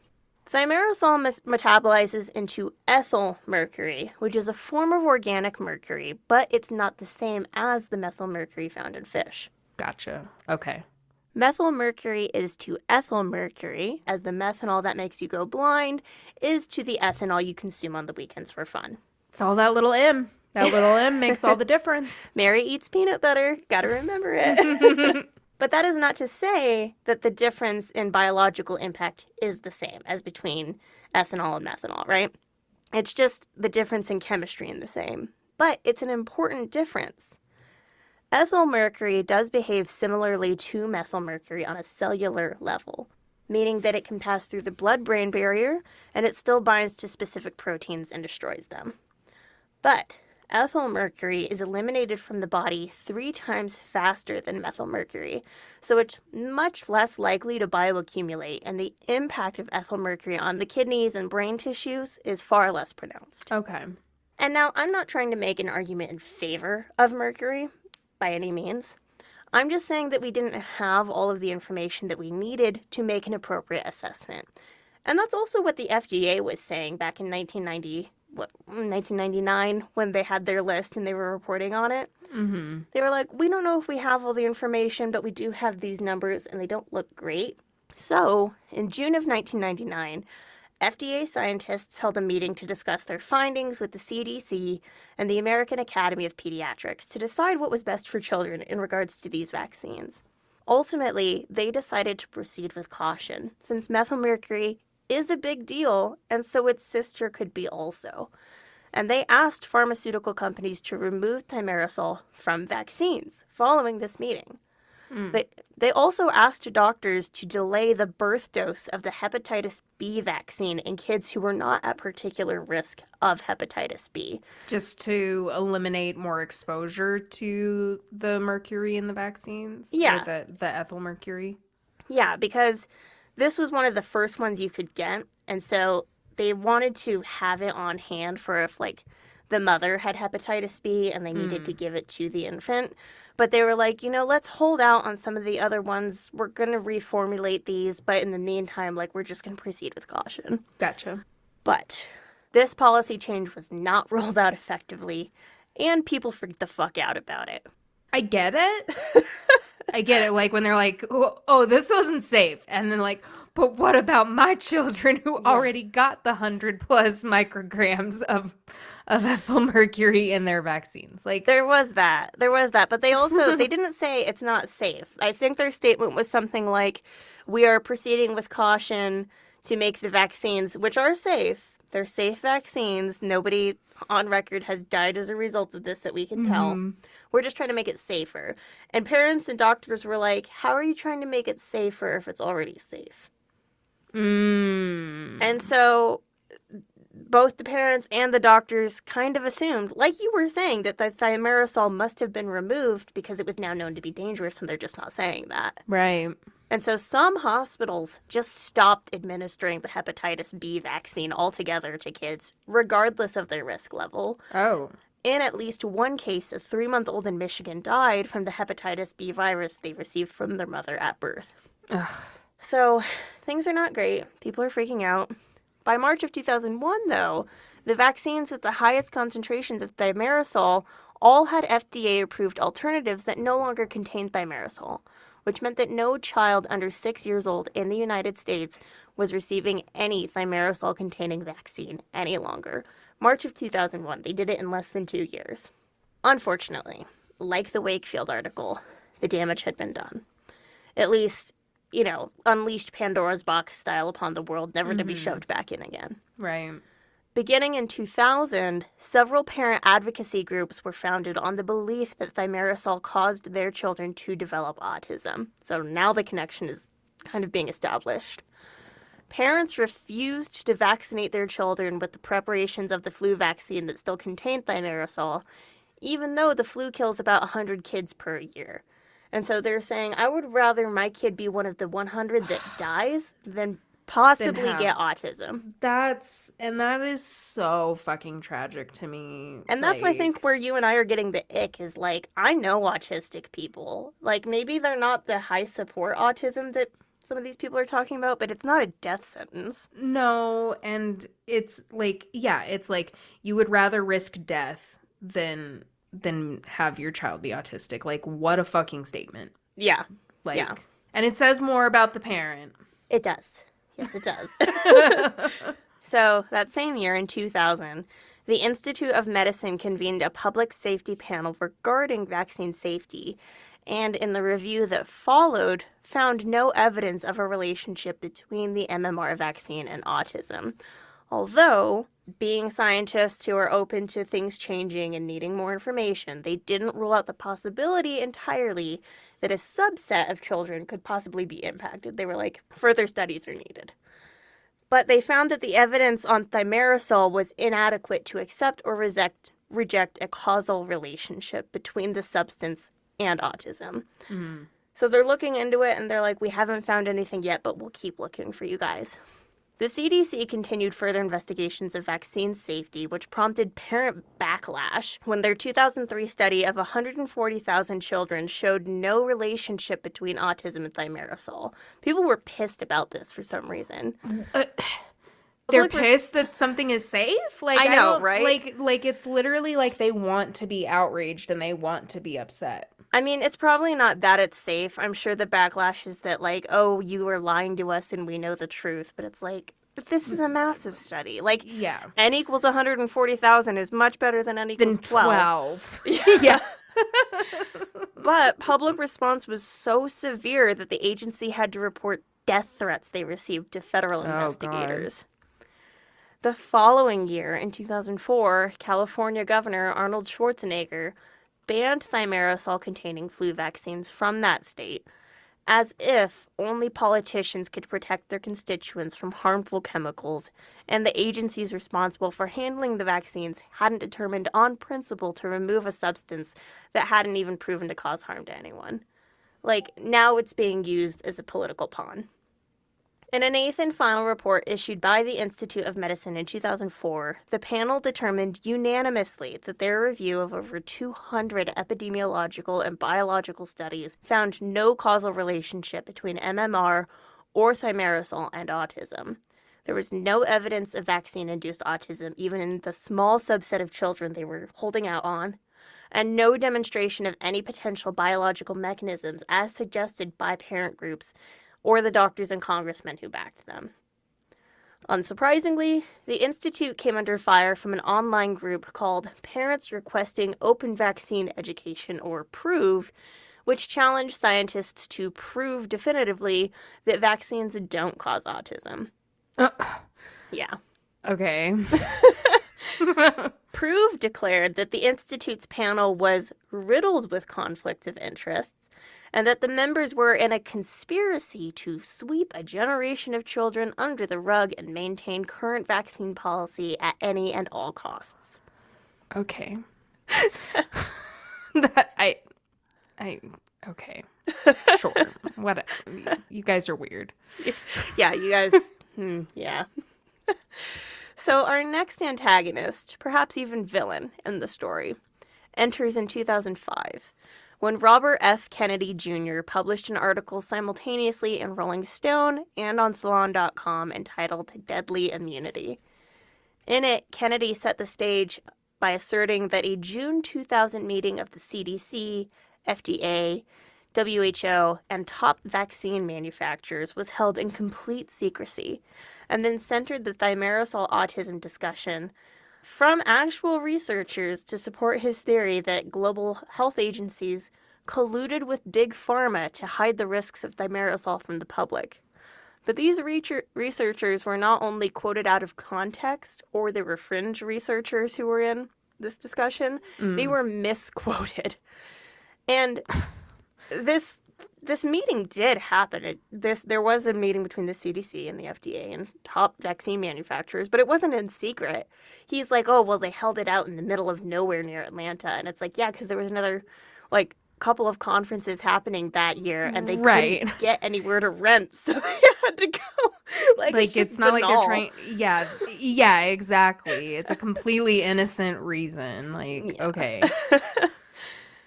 Thimerosal metabolizes into ethyl mercury, which is a form of organic mercury, but it's not the same as the methyl mercury found in fish. Gotcha. Okay. Methyl mercury is to ethyl mercury, as the methanol that makes you go blind is to the ethanol you consume on the weekends for fun. It's all that little M. That little M makes all the difference. Mary eats peanut butter. Gotta remember it. But that is not to say that the difference in biological impact is the same as between ethanol and methanol, right? It's just the difference in chemistry in the same. But it's an important difference. Ethyl mercury does behave similarly to methyl mercury on a cellular level, meaning that it can pass through the blood-brain barrier and it still binds to specific proteins and destroys them. But ethyl mercury is eliminated from the body 3 times faster than methyl mercury, so it's much less likely to bioaccumulate, and the impact of ethyl mercury on the kidneys and brain tissues is far less pronounced. Okay. And now, I'm not trying to make an argument in favor of mercury, by any means. I'm just saying that we didn't have all of the information that we needed to make an appropriate assessment. And that's also what the FDA was saying back in 1999 when they had their list and they were reporting on it. Mm-hmm. They were like, we don't know if we have all the information, but we do have these numbers and they don't look great. So, in June of 1999, FDA scientists held a meeting to discuss their findings with the CDC and the American Academy of Pediatrics to decide what was best for children in regards to these vaccines. Ultimately, they decided to proceed with caution, since methylmercury is a big deal, and so its sister could be also. And they asked pharmaceutical companies to remove thimerosal from vaccines following this meeting. They also asked doctors to delay the birth dose of the hepatitis B vaccine in kids who were not at particular risk of hepatitis B. Just to eliminate more exposure to the mercury in the vaccines? Yeah. Or the ethyl mercury? Yeah, because this was one of the first ones you could get, and so they wanted to have it on hand for if, like, the mother had hepatitis B and they needed to give it to the infant. But they were like, let's hold out on some of the other ones. We're going to reformulate these, but in the meantime, we're just going to proceed with caution. Gotcha. But this policy change was not rolled out effectively, and people freaked the fuck out about it. I get it. I get it. Like when they're like, oh, this wasn't safe. And then like, but what about my children who already got the 100+ micrograms of ethyl mercury in their vaccines? Like there was that. But they also, they didn't say it's not safe. I think their statement was something like, we are proceeding with caution to make the vaccines, which are safe. They're safe vaccines. Nobody on record has died as a result of this that we can tell. We're just trying to make it safer. And parents and doctors were like, how are you trying to make it safer if it's already safe? And so both the parents and the doctors kind of assumed, like you were saying, that the thimerosal must have been removed because it was now known to be dangerous, and they're just not saying that. Right. And so some hospitals just stopped administering the hepatitis B vaccine altogether to kids, regardless of their risk level. Oh. In at least one case, a 3-month-old in Michigan died from the hepatitis B virus they received from their mother at birth. Ugh. So things are not great. People are freaking out. By March of 2001, though, the vaccines with the highest concentrations of thimerosal all had FDA-approved alternatives that no longer contained thimerosal, which meant that no child under 6 years old in the United States was receiving any thimerosal-containing vaccine any longer. March of 2001, they did it in less than 2 years. Unfortunately, like the Wakefield article, the damage had been done. At least, unleashed Pandora's box style upon the world, never to be shoved back in again. Right. Beginning in 2000, several parent advocacy groups were founded on the belief that thimerosal caused their children to develop autism. So now the connection is kind of being established. Parents refused to vaccinate their children with the preparations of the flu vaccine that still contained thimerosal, even though the flu kills about 100 kids per year. And so they're saying, I would rather my kid be one of the 100 that dies than possibly get autism. That is so fucking tragic to me. And that's, I think, where you and I are getting the ick is, like, I know autistic people. Like, maybe they're not the high support autism that some of these people are talking about, but it's not a death sentence. No, and it's like, yeah, it's like you would rather risk death than have your child be autistic. Like, what a fucking statement. Yeah. Like, yeah. And it says more about the parent. It does. Yes, it does. So, that same year in 2000, the Institute of Medicine convened a public safety panel regarding vaccine safety, and in the review that followed, found no evidence of a relationship between the MMR vaccine and autism. Although, being scientists who are open to things changing and needing more information, they didn't rule out the possibility entirely that a subset of children could possibly be impacted. They were like, further studies are needed. But they found that the evidence on thimerosal was inadequate to accept or reject a causal relationship between the substance and autism. Mm-hmm. So they're looking into it, and they're like, we haven't found anything yet, but we'll keep looking for you guys. The CDC continued further investigations of vaccine safety, which prompted parent backlash when their 2003 study of 140,000 children showed no relationship between autism and thimerosal. People were pissed about this for some reason. They're pissed that something is safe? Like, I know, right? Like it's literally like they want to be outraged and they want to be upset. I mean, it's probably not that it's safe. I'm sure the backlash is that, like, oh, you were lying to us and we know the truth. But it's like, but this is a massive study. Like, yeah. N equals 140,000 is much better than N equals 12. Yeah. But public response was so severe that the agency had to report death threats they received to federal investigators. God. The following year, in 2004, California Governor Arnold Schwarzenegger banned thimerosal-containing flu vaccines from that state, as if only politicians could protect their constituents from harmful chemicals, and the agencies responsible for handling the vaccines hadn't determined on principle to remove a substance that hadn't even proven to cause harm to anyone. Like, now it's being used as a political pawn. In an eighth and final report issued by the Institute of Medicine in 2004, the panel determined unanimously that their review of over 200 epidemiological and biological studies found no causal relationship between MMR or thimerosal and autism. There was no evidence of vaccine-induced autism, even in the small subset of children they were holding out on, and no demonstration of any potential biological mechanisms as suggested by parent groups or the doctors and congressmen who backed them. Unsurprisingly, the Institute came under fire from an online group called Parents Requesting Open Vaccine Education, or PROVE, which challenged scientists to prove definitively that vaccines don't cause autism. Yeah. Okay. PROVE declared that the Institute's panel was riddled with conflict of interests, and that the members were in a conspiracy to sweep a generation of children under the rug and maintain current vaccine policy at any and all costs. Okay. Okay. Sure. What? You guys are weird. Yeah, you guys. Yeah. So our next antagonist, perhaps even villain in the story, enters in 2005. When Robert F. Kennedy Jr. published an article simultaneously in Rolling Stone and on Salon.com entitled Deadly Immunity. In it, Kennedy set the stage by asserting that a June 2000 meeting of the CDC, FDA, WHO, and top vaccine manufacturers was held in complete secrecy, and then centered the thimerosal autism discussion from actual researchers to support his theory that global health agencies colluded with Big Pharma to hide the risks of thimerosal from the public. But these researchers were not only quoted out of context, or they were fringe researchers who were in this discussion, they were misquoted. And this meeting did happen. There was a meeting between the CDC and the FDA and top vaccine manufacturers, but it wasn't in secret. He's like, oh, well, they held it out in the middle of nowhere near Atlanta. And it's like, yeah, because there was another, like, couple of conferences happening that year, and they couldn't get anywhere to rent, so they had to go. Like it's not banal. Like they're trying. Yeah, exactly. It's a completely innocent reason. Like, okay.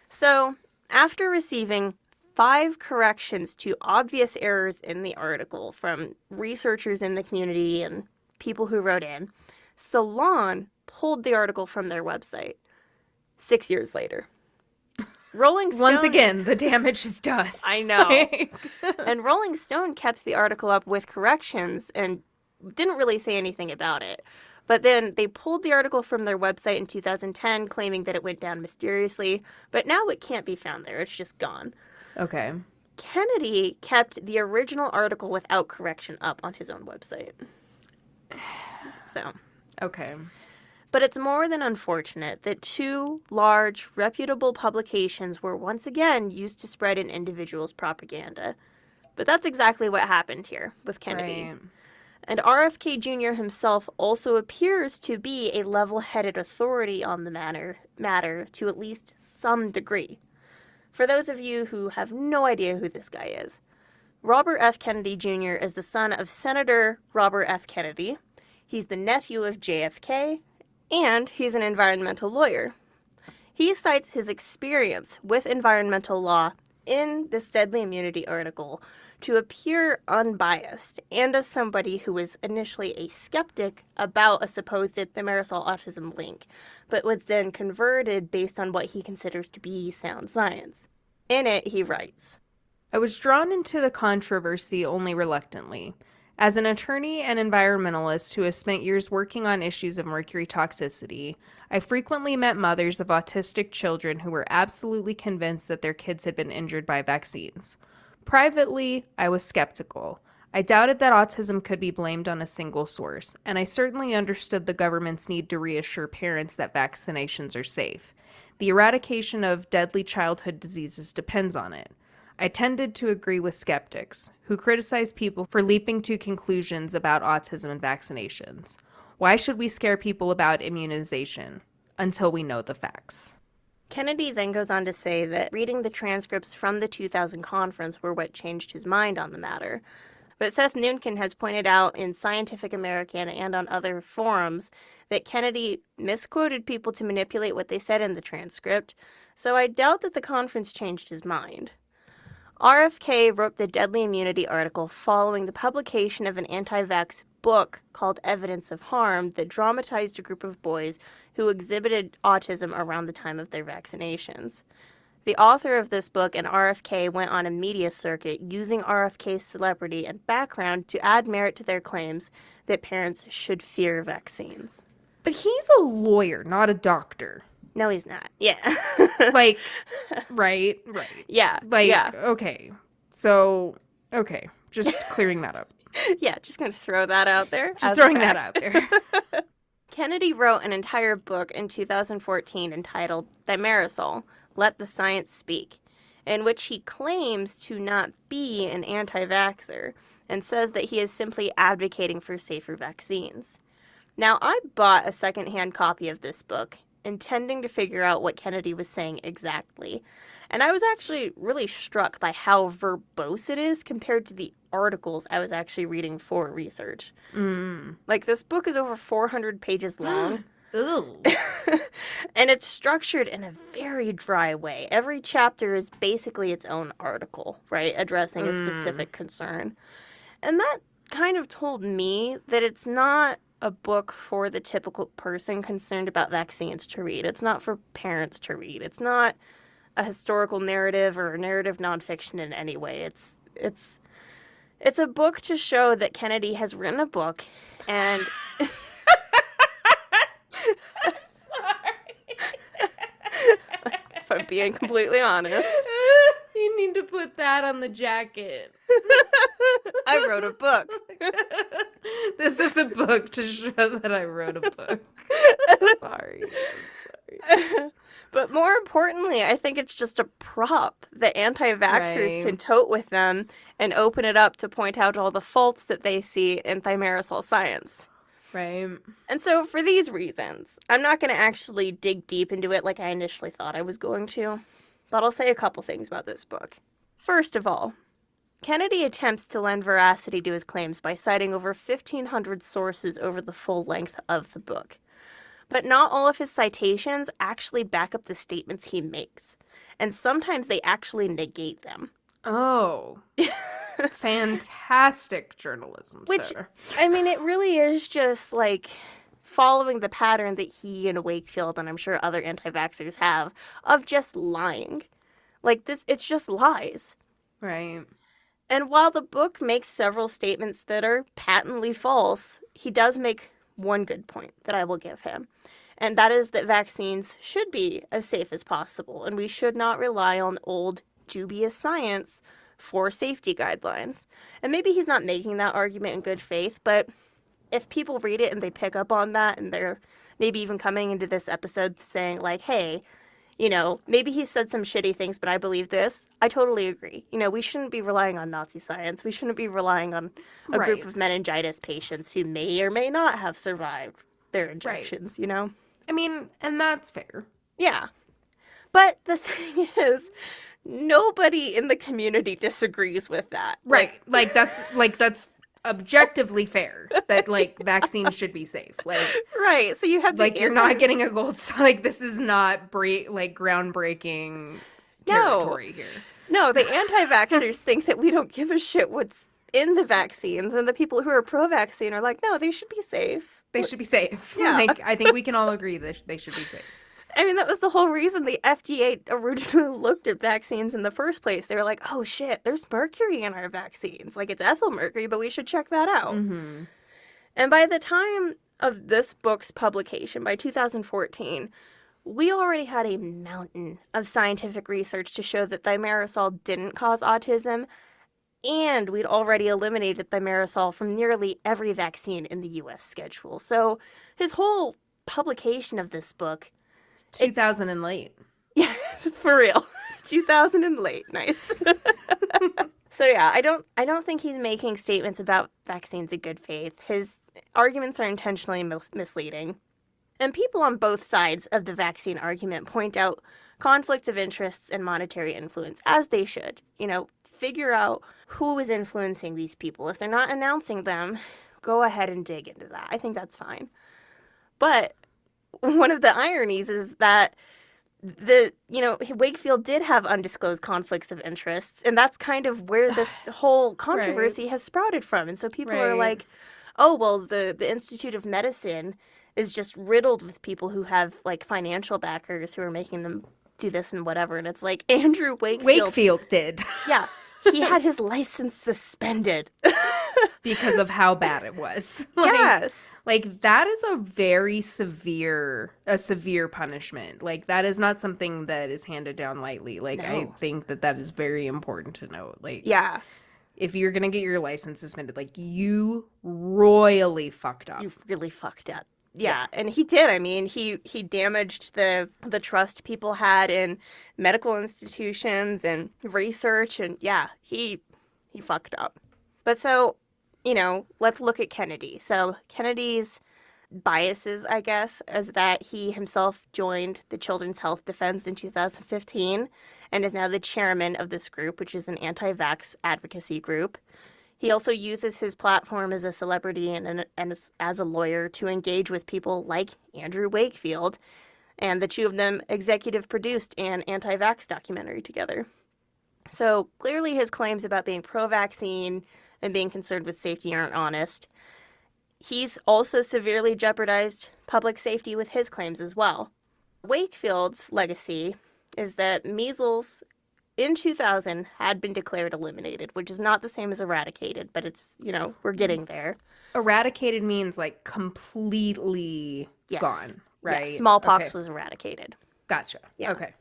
So, after receiving 5 corrections to obvious errors in the article from researchers in the community and people who wrote in, Salon pulled the article from their website 6 years later. Rolling Stone... Once again, the damage is done. I know. And Rolling Stone kept the article up with corrections and didn't really say anything about it. But then they pulled the article from their website in 2010, claiming that it went down mysteriously. But now it can't be found there. It's just gone. Okay. Kennedy kept the original article without correction up on his own website. So. Okay. But it's more than unfortunate that 2 large, reputable publications were once again used to spread an individual's propaganda. But that's exactly what happened here with Kennedy. Right. And RFK Jr. himself also appears to be a level-headed authority on the matter to at least some degree. For those of you who have no idea who this guy is, Robert F. Kennedy Jr. is the son of Senator Robert F. Kennedy. He's the nephew of JFK, and he's an environmental lawyer. He cites his experience with environmental law in this Deadly Immunity article to appear unbiased and as somebody who was initially a skeptic about a supposed Thimerosal autism link, but was then converted based on what he considers to be sound science. In it, he writes, I was drawn into the controversy only reluctantly. As an attorney and environmentalist who has spent years working on issues of mercury toxicity, I frequently met mothers of autistic children who were absolutely convinced that their kids had been injured by vaccines. Privately, I was skeptical. I doubted that autism could be blamed on a single source, and I certainly understood the government's need to reassure parents that vaccinations are safe. The eradication of deadly childhood diseases depends on it. I tended to agree with skeptics, who criticize people for leaping to conclusions about autism and vaccinations. Why should we scare people about immunization until we know the facts? Kennedy then goes on to say that reading the transcripts from the 2000 conference were what changed his mind on the matter. But Seth Noonkin has pointed out in Scientific American and on other forums that Kennedy misquoted people to manipulate what they said in the transcript, so I doubt that the conference changed his mind. RFK wrote the Deadly Immunity article following the publication of an anti-vax book called Evidence of Harm that dramatized a group of boys who exhibited autism around the time of their vaccinations. The author of this book and RFK went on a media circuit using RFK's celebrity and background to add merit to their claims that parents should fear vaccines. But he's a lawyer, not a doctor. No, he's not. Yeah. Right. Yeah. Okay. So, okay. Just clearing that up. Yeah, just going to throw that out there. Just throwing that out there. Kennedy wrote an entire book in 2014 entitled Thimerosal, Let the Science Speak, in which he claims to not be an anti-vaxxer and says that he is simply advocating for safer vaccines. Now, I bought a secondhand copy of this book, intending to figure out what Kennedy was saying exactly. And I was actually really struck by how verbose it is compared to the articles I was actually reading for research. Like, this book is over 400 pages long. Ooh. And it's structured in a very dry way. Every chapter is basically its own article, right? Addressing a specific concern. And that kind of told me that it's not a book for the typical person concerned about vaccines to read. It's not for parents to read. It's not a historical narrative or narrative nonfiction in any way. It's a book to show that Kennedy has written a book and... I'm sorry. If I'm being completely honest. need to put that on the jacket. I wrote a book. This is a book to show that I wrote a book. Sorry. I'm sorry. But more importantly, I think it's just a prop that anti-vaxxers can tote with them and open it up to point out all the faults that they see in Thimerosal science. Right. And so for these reasons, I'm not going to actually dig deep into it like I initially thought I was going to, but I'll say a couple things about this book. First of all, Kennedy attempts to lend veracity to his claims by citing over 1,500 sources over the full length of the book. But not all of his citations actually back up the statements he makes, and sometimes they actually negate them. Oh. Fantastic journalism, Which, sir. I mean, it really is just, like, following the pattern that he and Wakefield, and I'm sure other anti-vaxxers have, of just lying. Like, it's just lies. Right. And while the book makes several statements that are patently false, he does make one good point that I will give him. And that is that vaccines should be as safe as possible, and we should not rely on old, dubious science for safety guidelines. And maybe he's not making that argument in good faith, but if people read it and they pick up on that, and they're maybe even coming into this episode saying, like, hey, you know, maybe he said some shitty things, but I believe this, I totally agree. You know, we shouldn't be relying on Nazi science. We shouldn't be relying on a group of meningitis patients who may or may not have survived their injections, you know? I mean, and that's fair. Yeah. But the thing is, nobody in the community disagrees with that. Right. Like that's objectively fair that like vaccines should be safe. Like right. So you have like you're not getting a gold star. Like this is not groundbreaking territory here. No, the anti-vaxxers think that we don't give a shit what's in the vaccines, and the people who are pro-vaccine are like, no, they should be safe. They should be safe. Yeah. Like, I think we can all agree that they should be safe. I mean, that was the whole reason the FDA originally looked at vaccines in the first place. They were like, oh shit, there's mercury in our vaccines. Like, it's ethyl mercury, but we should check that out. Mm-hmm. And by the time of this book's publication, by 2014, we already had a mountain of scientific research to show that thimerosal didn't cause autism, and we'd already eliminated thimerosal from nearly every vaccine in the U.S. schedule. So his whole publication of this book... 2000 and late. Yeah, for real. 2000 and late. Nice. So yeah, I don't think he's making statements about vaccines in good faith. His arguments are intentionally misleading. And people on both sides of the vaccine argument point out conflicts of interests and monetary influence, as they should. You know, figure out who is influencing these people. If they're not announcing them, go ahead and dig into that. I think that's fine. But one of the ironies is that Wakefield did have undisclosed conflicts of interests, and that's kind of where this whole controversy has sprouted from. And so people are like, oh, well, the Institute of Medicine is just riddled with people who have like financial backers who are making them do this and whatever. And it's like Andrew Wakefield did. Yeah. He had his license suspended. Because of how bad it was. Yes. Like that is a very severe punishment. Like that is not something that is handed down lightly. Like I think that is very important to note. Like yeah. If you're going to get your license suspended, like you royally fucked up. You really fucked up. Yeah, and he did. I mean, he damaged the trust people had in medical institutions and research, and yeah, he fucked up. But so, you know, let's look at Kennedy. So Kennedy's biases, I guess, is that he himself joined the Children's Health Defense in 2015 and is now the chairman of this group, which is an anti-vax advocacy group. He also uses his platform as a celebrity and as a lawyer to engage with people like Andrew Wakefield, and the two of them executive produced an anti-vax documentary together. So clearly his claims about being pro-vaccine and being concerned with safety aren't honest. He's also severely jeopardized public safety with his claims as well. Wakefield's legacy is that measles in 2000 had been declared eliminated, which is not the same as eradicated, but it's, you know, we're getting there. Eradicated means like completely gone, right? Yes. Smallpox was eradicated. Gotcha. Yeah. Okay.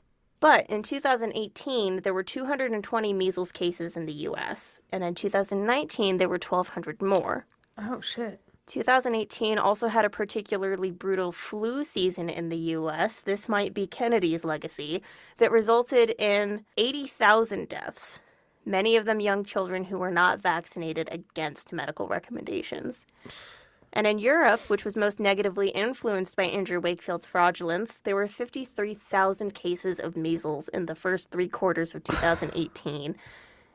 But in 2018, there were 220 measles cases in the US, and in 2019, there were 1,200 more. Oh, shit. 2018 also had a particularly brutal flu season in the US. This might be Kennedy's legacy, that resulted in 80,000 deaths, many of them young children who were not vaccinated against medical recommendations. And in Europe, which was most negatively influenced by Andrew Wakefield's fraudulence, there were 53,000 cases of measles in the first 3 quarters of 2018,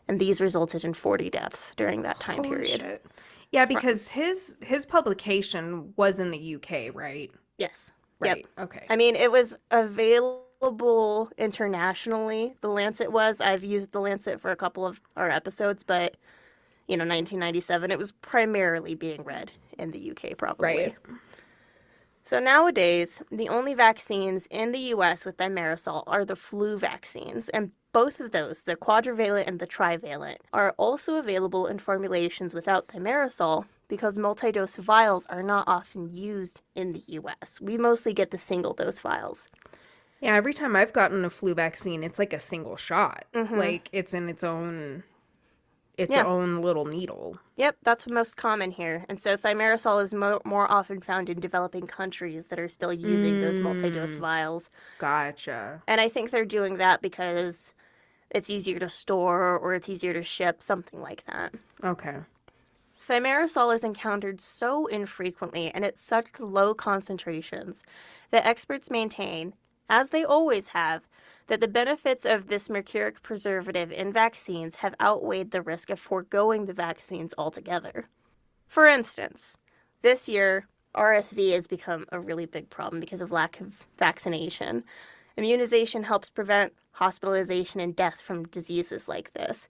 and these resulted in 40 deaths during that time Holy period. shit. Yeah, because his publication was in the UK, right? Yes. Right. Yep. Okay. I mean, it was available internationally. The Lancet was. I've used the Lancet for a couple of our episodes, but 1997, it was primarily being read in the UK, probably. Right. So nowadays, the only vaccines in the US with thimerosal are the flu vaccines, and both of those, the quadrivalent and the trivalent, are also available in formulations without thimerosal because multi-dose vials are not often used in the US. We mostly get the single-dose vials. Yeah, every time I've gotten a flu vaccine, it's like a single shot. Mm-hmm. Like it's in its own Yeah. own little needle. Yep, that's most common here. And so thimerosal is more often found in developing countries that are still using those multi-dose vials. Gotcha. And I think they're doing that because it's easier to store or it's easier to ship, something like that. Okay. Thimerosal is encountered so infrequently and at such low concentrations that experts maintain, as they always have, that the benefits of this mercuric preservative in vaccines have outweighed the risk of foregoing the vaccines altogether. For instance, this year, RSV has become a really big problem because of lack of vaccination. Immunization helps prevent hospitalization and death from diseases like this.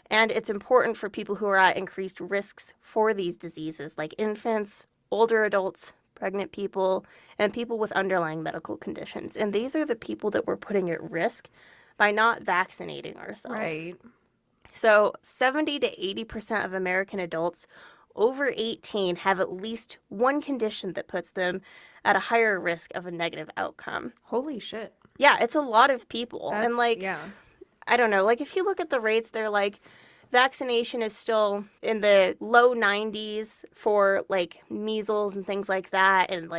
And it's important for people who are at increased risks for these diseases, like infants, older adults, pregnant people, and people with underlying medical conditions. And these are the people that we're putting at risk by not vaccinating ourselves. Right. So 70 to 80% of American adults over 18 have at least one condition that puts them at a higher risk of a negative outcome. Holy shit. Yeah, it's a lot of people. That's, and yeah. I don't know, if you look at the rates, they're vaccination is still in the low 90s for measles and things like that, and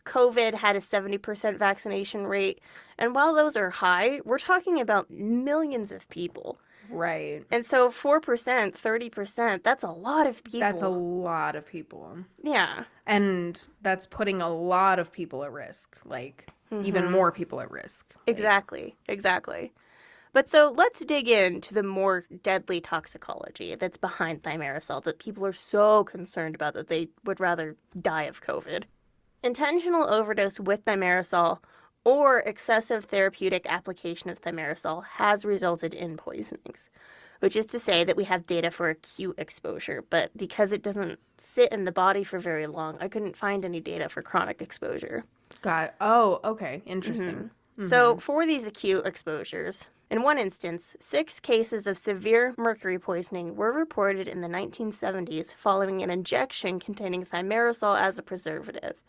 COVID had a 70% vaccination rate. And while those are high, we're talking about millions of people. Right. And so 4%, 30%, that's a lot of people. That's a lot of people. Yeah. And that's putting a lot of people at risk, even more people at risk. Exactly. But so let's dig into the more deadly toxicology that's behind thimerosal that people are so concerned about that they would rather die of COVID. Intentional overdose with thimerosal or excessive therapeutic application of thimerosal has resulted in poisonings, which is to say that we have data for acute exposure, but because it doesn't sit in the body for very long, I couldn't find any data for chronic exposure. Got it. Oh, okay. Interesting. So for these acute exposures, in one instance, 6 cases of severe mercury poisoning were reported in the 1970s following an injection containing thimerosal as a preservative.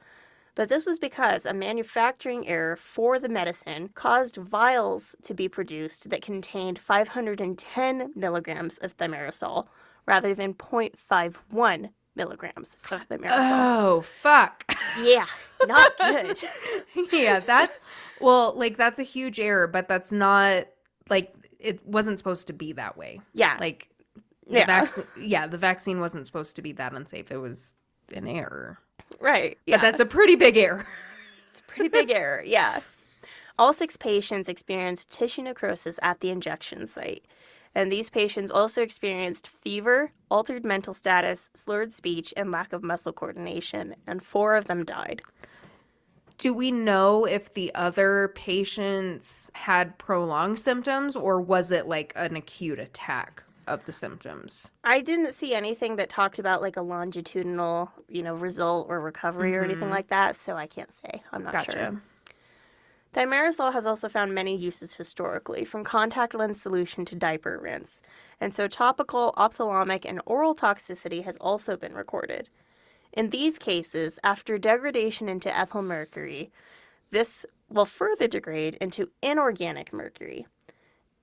But this was because a manufacturing error for the medicine caused vials to be produced that contained 510 milligrams of thimerosal rather than 0.51 milligrams of thimerosal. Oh, fuck. Yeah, not good. Yeah, that's a huge error, but that's not, it wasn't supposed to be that way. Yeah. The vaccine wasn't supposed to be that unsafe. It was an error. Right. Yeah. But that's a pretty big error. It's a pretty big error, yeah. All 6 patients experienced tissue necrosis at the injection site. And these patients also experienced fever, altered mental status, slurred speech, and lack of muscle coordination. And 4 of them died. Do we know if the other patients had prolonged symptoms, or was it an acute attack of the symptoms? I didn't see anything that talked about a longitudinal, result or recovery or anything like that, so I can't say. I'm not sure. Thimerosal has also found many uses historically, from contact lens solution to diaper rinse. And so topical, ophthalmic, and oral toxicity has also been recorded. In these cases, after degradation into ethyl mercury, this will further degrade into inorganic mercury.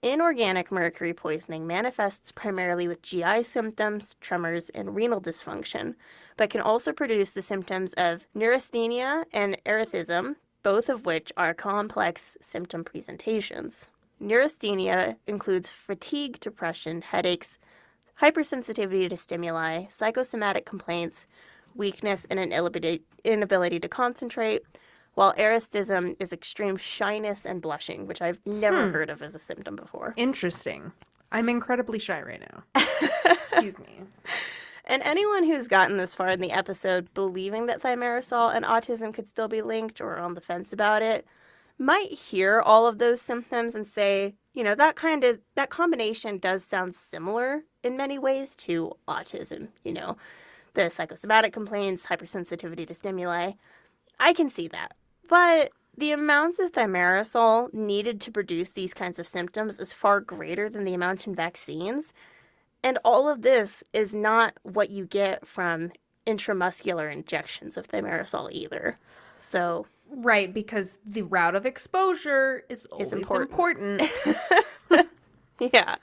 Inorganic mercury poisoning manifests primarily with GI symptoms, tremors, and renal dysfunction, but can also produce the symptoms of neurasthenia and erythism, both of which are complex symptom presentations. Neurasthenia includes fatigue, depression, headaches, hypersensitivity to stimuli, psychosomatic complaints, weakness, and an inability to concentrate, while erythism is extreme shyness and blushing, which I've never heard of as a symptom before. Interesting. I'm incredibly shy right now. Excuse me. And anyone who's gotten this far in the episode believing that thimerosal and autism could still be linked or on the fence about it might hear all of those symptoms and say, you know, that combination does sound similar in many ways to autism, you know, the psychosomatic complaints, hypersensitivity to stimuli. I can see that. But the amounts of thimerosal needed to produce these kinds of symptoms is far greater than the amount in vaccines. And all of this is not what you get from intramuscular injections of thimerosal either. So... Right, because the route of exposure is always important. Yeah.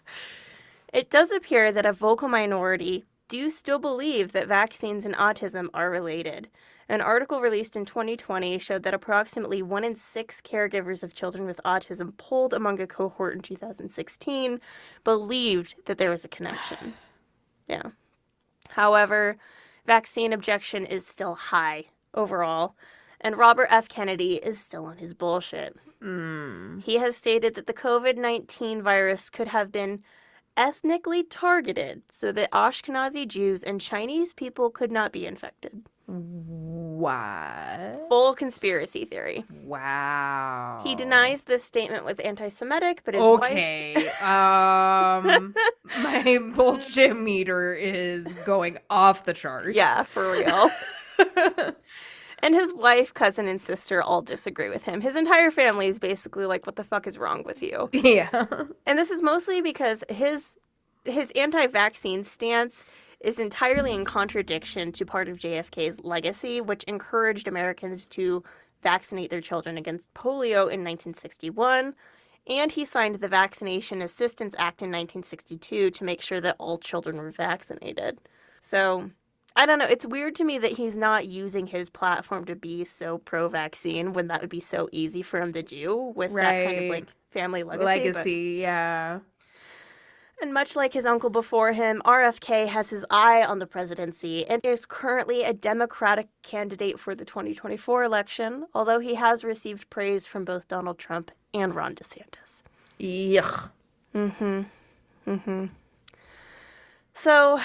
It does appear that a vocal minority do still believe that vaccines and autism are related. An article released in 2020 showed that approximately 1 in 6 caregivers of children with autism polled among a cohort in 2016 believed that there was a connection. Yeah. However, vaccine objection is still high overall, and Robert F. Kennedy is still on his bullshit. He has stated that the COVID-19 virus could have been ethnically targeted so that Ashkenazi Jews and Chinese people could not be infected. What? Full conspiracy theory. Wow. He denies this statement was anti-Semitic, but his wife... My bullshit meter is going off the charts. Yeah, for real. And his wife, cousin, and sister all disagree with him. His entire family is basically like, what the fuck is wrong with you? Yeah. And this is mostly because his anti-vaccine stance is entirely in contradiction to part of JFK's legacy, which encouraged Americans to vaccinate their children against polio in 1961. And he signed the Vaccination Assistance Act in 1962 to make sure that all children were vaccinated. So... I don't know. It's weird to me that he's not using his platform to be so pro-vaccine when that would be so easy for him to do with that kind of, like, family legacy. Yeah. And much like his uncle before him, RFK has his eye on the presidency and is currently a Democratic candidate for the 2024 election, although he has received praise from both Donald Trump and Ron DeSantis. Yuck. So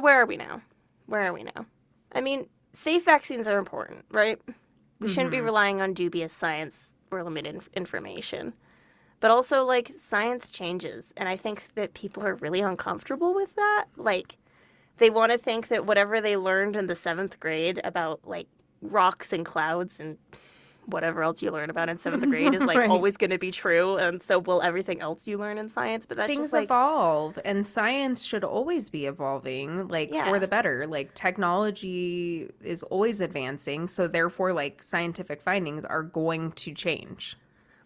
where are we now? I mean, safe vaccines are important, right? We shouldn't be relying on dubious science or limited information. But also, like, science changes. And I think that people are really uncomfortable with that. Like, they want to think that whatever they learned in the 7th grade about, like, rocks and clouds and whatever else you learn about in 7th grade is, like, Right. always going to be true. And so will everything else you learn in science. But that's Things just, like... evolve, and science should always be evolving, like, Yeah. for the better. Like, technology is always advancing, so therefore, like, scientific findings are going to change.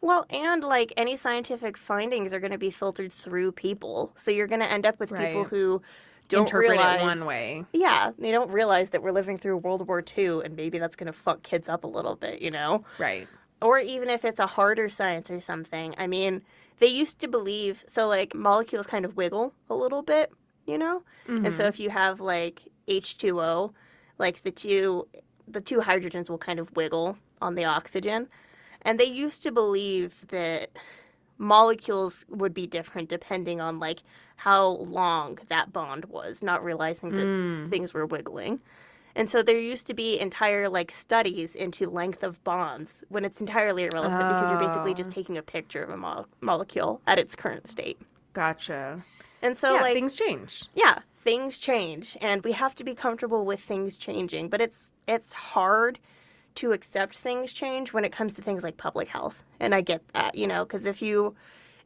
Well, and, like, any scientific findings are going to be filtered through people. So you're going to end up with people Right. who don't Interpret realize... it one way. Yeah, they don't realize that we're living through World War II, and maybe that's going to fuck kids up a little bit, you know? Right. Or even if it's a harder science or something. I mean, they used to believe... So, like, molecules kind of wiggle a little bit, you know? And so if you have, like, H2O, like, the two hydrogens will kind of wiggle on the oxygen. And they used to believe that molecules would be different depending on, like, how long that bond was, not realizing that things were wiggling. And so there used to be entire, like, studies into length of bonds when it's entirely irrelevant because you're basically just taking a picture of a molecule at its current state. Gotcha. And so, Yeah, like... things change. Yeah, things change, and we have to be comfortable with things changing. But it's hard to accept things change when it comes to things like public health. And I get that, you know, because if you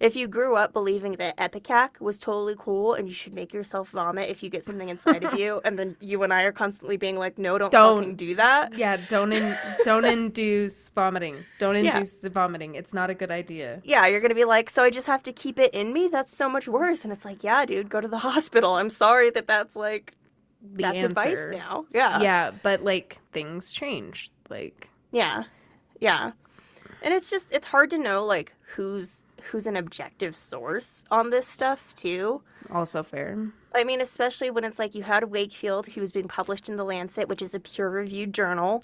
if you grew up believing that Epicac was totally cool and you should make yourself vomit if you get something inside of you, and then you and I are constantly being like, no, don't fucking do that. Yeah, don't induce vomiting. Don't Yeah. induce the vomiting. It's not a good idea. Yeah, you're gonna be like, so I just have to keep it in me? That's so much worse. And it's like, yeah, dude, go to the hospital. I'm sorry that's like, The that's advice answer. now. Yeah. Yeah, but like things change. Like, Yeah. Yeah. And it's hard to know like who's an objective source on this stuff too. also fair. I mean, especially when it's like you had Wakefield, who was being published in the Lancet, which is a peer-reviewed journal.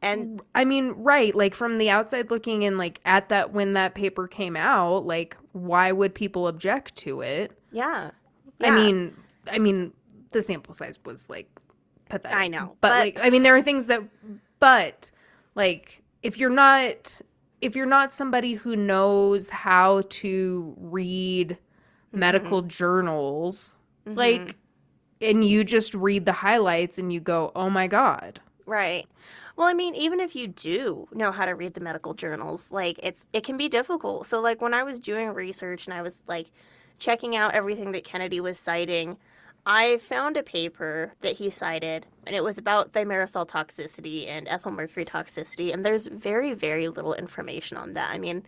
And I mean, right, like from the outside looking in, like at that when that paper came out, like why would people object to it? yeah. I mean, the sample size was like pathetic. I know. But like, I mean, there are things that, but like, if you're not somebody who knows how to read medical journals, like, and you just read the highlights and you go, oh my God. Right. Well, I mean, even if you do know how to read the medical journals, like it can be difficult. So like when I was doing research and I was like checking out everything that Kennedy was citing, I found a paper that he cited and it was about thimerosal toxicity and ethyl mercury toxicity, and there's very, very little information on that. I mean,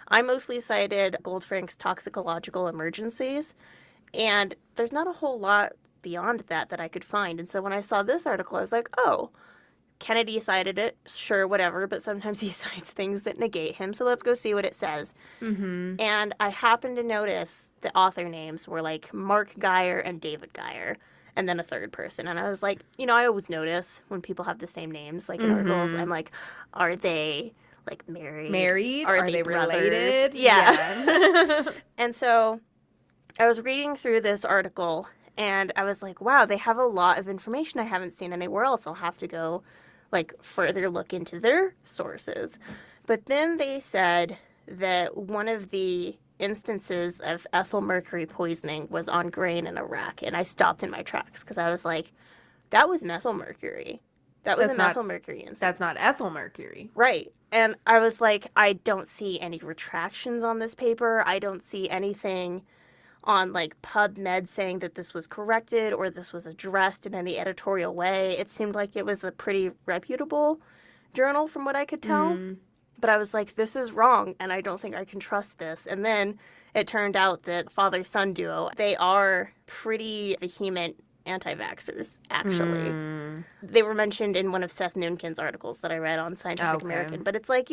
I mostly cited Goldfrank's toxicological emergencies, and there's not a whole lot beyond that I could find. And so when I saw this article, I was like, oh, Kennedy cited it, sure, whatever, but sometimes he cites things that negate him, so let's go see what it says. And I happened to notice the author names were like Mark Geier and David Geier, and then a third person. And I was like, I always notice when people have the same names, like in articles, I'm like, are they like married? Are they brothers? related? Yeah. And so I was reading through this article, and I was like, wow, they have a lot of information I haven't seen anywhere else. I'll have to go like further look into their sources. But then they said that one of the instances of ethyl mercury poisoning was on grain in Iraq, and I stopped in my tracks because I was like, that was methyl mercury. That was a methyl mercury instance. That's not ethyl mercury. Right. And I was like, I don't see any retractions on this paper. I don't see anything on like PubMed saying that this was corrected or this was addressed in any editorial way. It seemed like it was a pretty reputable journal from what I could tell. But I was like, this is wrong, and I don't think I can trust this. And then it turned out that father-son duo, they are pretty vehement anti-vaxxers, actually. They were mentioned in one of Seth Noonkin's articles that I read on Scientific American. But it's like,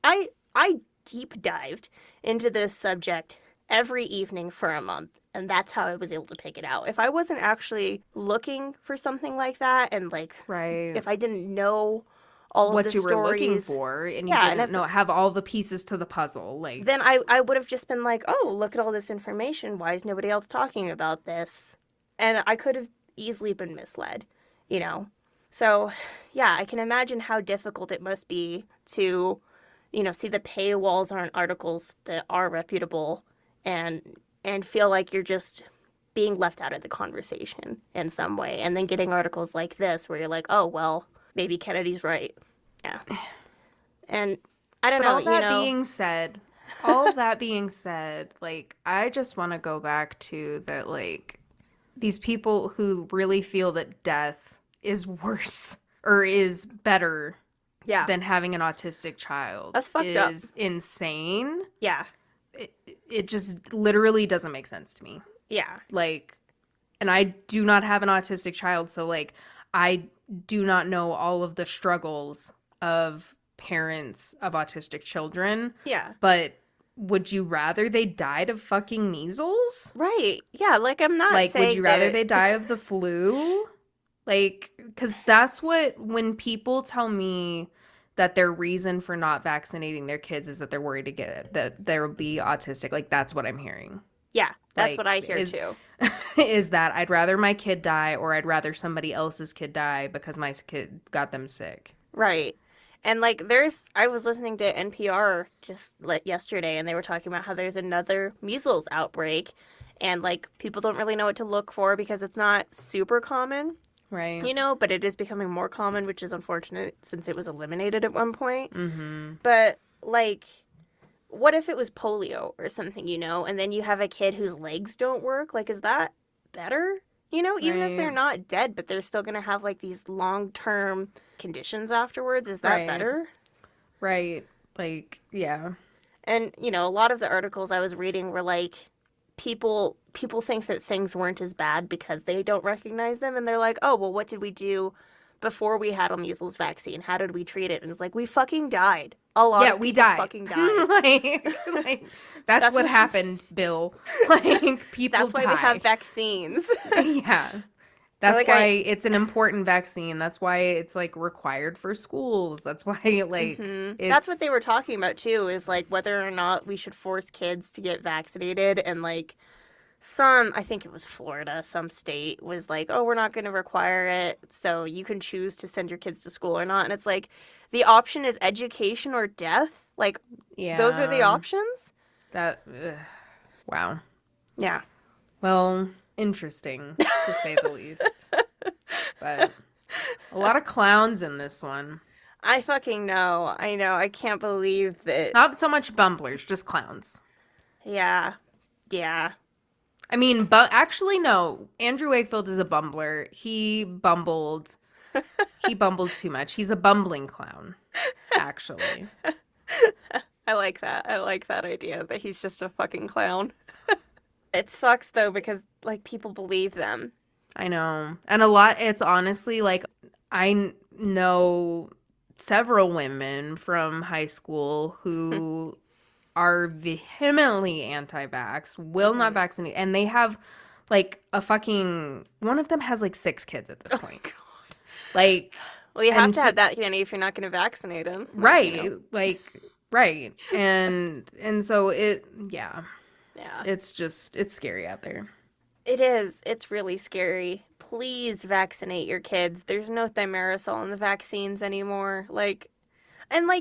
I deep dived into this subject every evening for a month, and that's how I was able to pick it out. If I wasn't actually looking for something like that, and like, if I didn't know all of what the you stories, were looking for, and you didn't have all the pieces to the puzzle, like, then I would have just been like, oh, look at all this information. Why is nobody else talking about this? And I could have easily been misled, So, yeah, I can imagine how difficult it must be to, see the paywalls on articles that are reputable and feel like you're just being left out of the conversation in some way. And then getting articles like this where you're like, oh, well, maybe Kennedy's right. Yeah. And I don't know, all that being said, like, I just want to go back to that, like, these people who really feel that death is worse or is better than having an autistic child. That's fucked up. Is insane. Yeah. It just literally doesn't make sense to me. Yeah. Like, and I do not have an autistic child, so, like, I do not know all of the struggles of parents of autistic children. Yeah. But would you rather they died of fucking measles? Right. Yeah, like, I'm not like, saying would you rather they die of the flu? Like, because that's when people tell me that their reason for not vaccinating their kids is that they're worried that there will be autistic, like, that's what I'm hearing. Yeah, that's like, what I hear too. Is that I'd rather my kid die, or I'd rather somebody else's kid die because my kid got them sick. Right. And like, I was listening to NPR just like yesterday, and they were talking about how there's another measles outbreak, and like, people don't really know what to look for because it's not super common. Right. But it is becoming more common, which is unfortunate since it was eliminated at one point. Mm-hmm. But like what if it was polio or something, and then you have a kid whose legs don't work? Like, is that better? Even if they're Right. not dead, but they're still going to have like these long-term conditions afterwards. Is that Right. better? Right. Like, yeah. And, a lot of the articles I was reading were like people think that things weren't as bad because they don't recognize them, and they're like, "Oh, well, what did we do before we had a measles vaccine? How did we treat it?" And it's like, "We fucking died. A lot Yeah, of we people died. fucking died." like that's That's what what happened, Bill. Like people that's why we have die. vaccines. Yeah. That's Like why it's an important vaccine. That's why it's like required for schools. That's why like That's what it's they were talking about too, is like whether or not we should force kids to get vaccinated. And like I think it was Florida, some state was like, "Oh, we're not going to require it, so you can choose to send your kids to school or not." And it's like the option is education or death. Like, those are the yeah. options. That wow. Yeah. Well, interesting to say the least. But a lot of clowns in this one. I fucking know. I know. I can't believe that. Not so much bumblers, just clowns. Yeah. Yeah. I mean, but actually, no. Andrew Wakefield is a bumbler. He bumbled. He bumbled too much. He's a bumbling clown, actually. I like that. I like that idea that he's just a fucking clown. It sucks though because like people believe them. I know. And a lot, it's honestly like, know several women from high school who are vehemently anti-vax, will not vaccinate, and they have like one of them has like 6 kids at this point. God. Like, Well, you have and to have that many if you're not going to vaccinate them. right, like, right. And so yeah, Yeah. it's scary out there. It is. It's really scary. Please vaccinate your kids. There's no thimerosal in the vaccines anymore.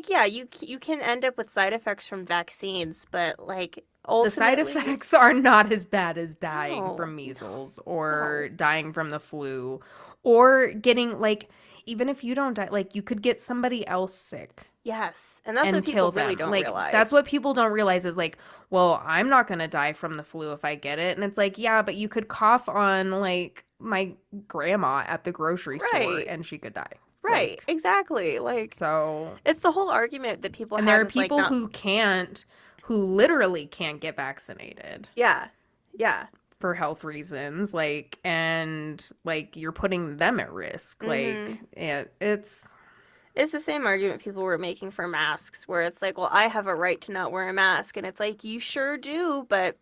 Yeah, you can end up with side effects from vaccines, but like The side ultimately, effects are not as bad as dying no, from measles or dying from the flu or getting like, even if you don't die, like you could get somebody else sick yes, and that's and what kill people really them. don't Like realize. that's what people don't realize is like, well, I'm not going to die from the flu if I get it. And it's like, yeah, but you could cough on like my grandma at the grocery store Right. and she could die. Right, Like, exactly. Like so, it's the whole argument that people and have there are is like people not. who literally can't get vaccinated Yeah, yeah. for health reasons, like, and like you're putting them at risk. Like, it's It's the same argument people were making for masks, where it's like, well, I have a right to not wear a mask, and it's like you sure do, but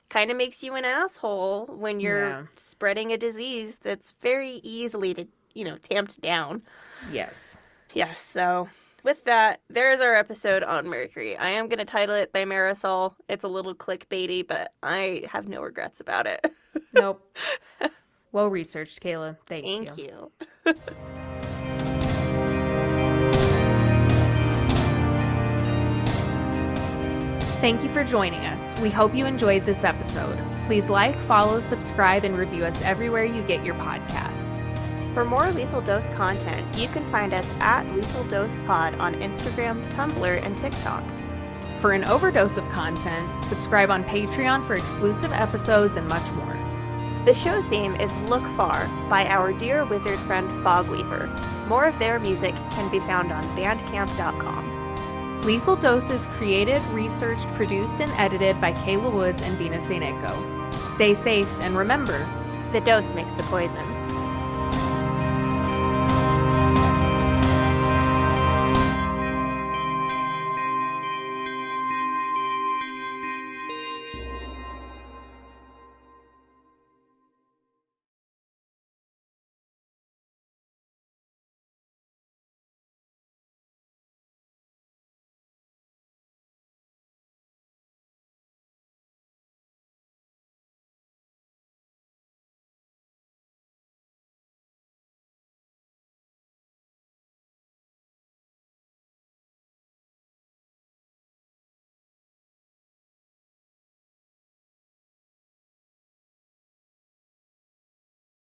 kind of makes you an asshole when you're yeah, spreading a disease that's very easily to tamped down. yes. Yes, so with that, there is our episode on Mercury. I am going to title it Thimerosal. It's a little clickbaity, but I have no regrets about it. Nope. Well researched, Kayla. Thank Thank you. you. Thank you for joining us. We hope you enjoyed this episode. Please like, follow, subscribe, and review us everywhere you get your podcasts. For more Lethal Dose content, you can find us at Lethal Dose Pod on Instagram, Tumblr, and TikTok. For an overdose of content, subscribe on Patreon for exclusive episodes and much more. The show theme is Look Far by our dear wizard friend Fogweaver. More of their music can be found on bandcamp.com. Lethal Dose is created, researched, produced, and edited by Kayla Woods and Venus Dayneko. Stay safe, and remember, The dose makes the poison.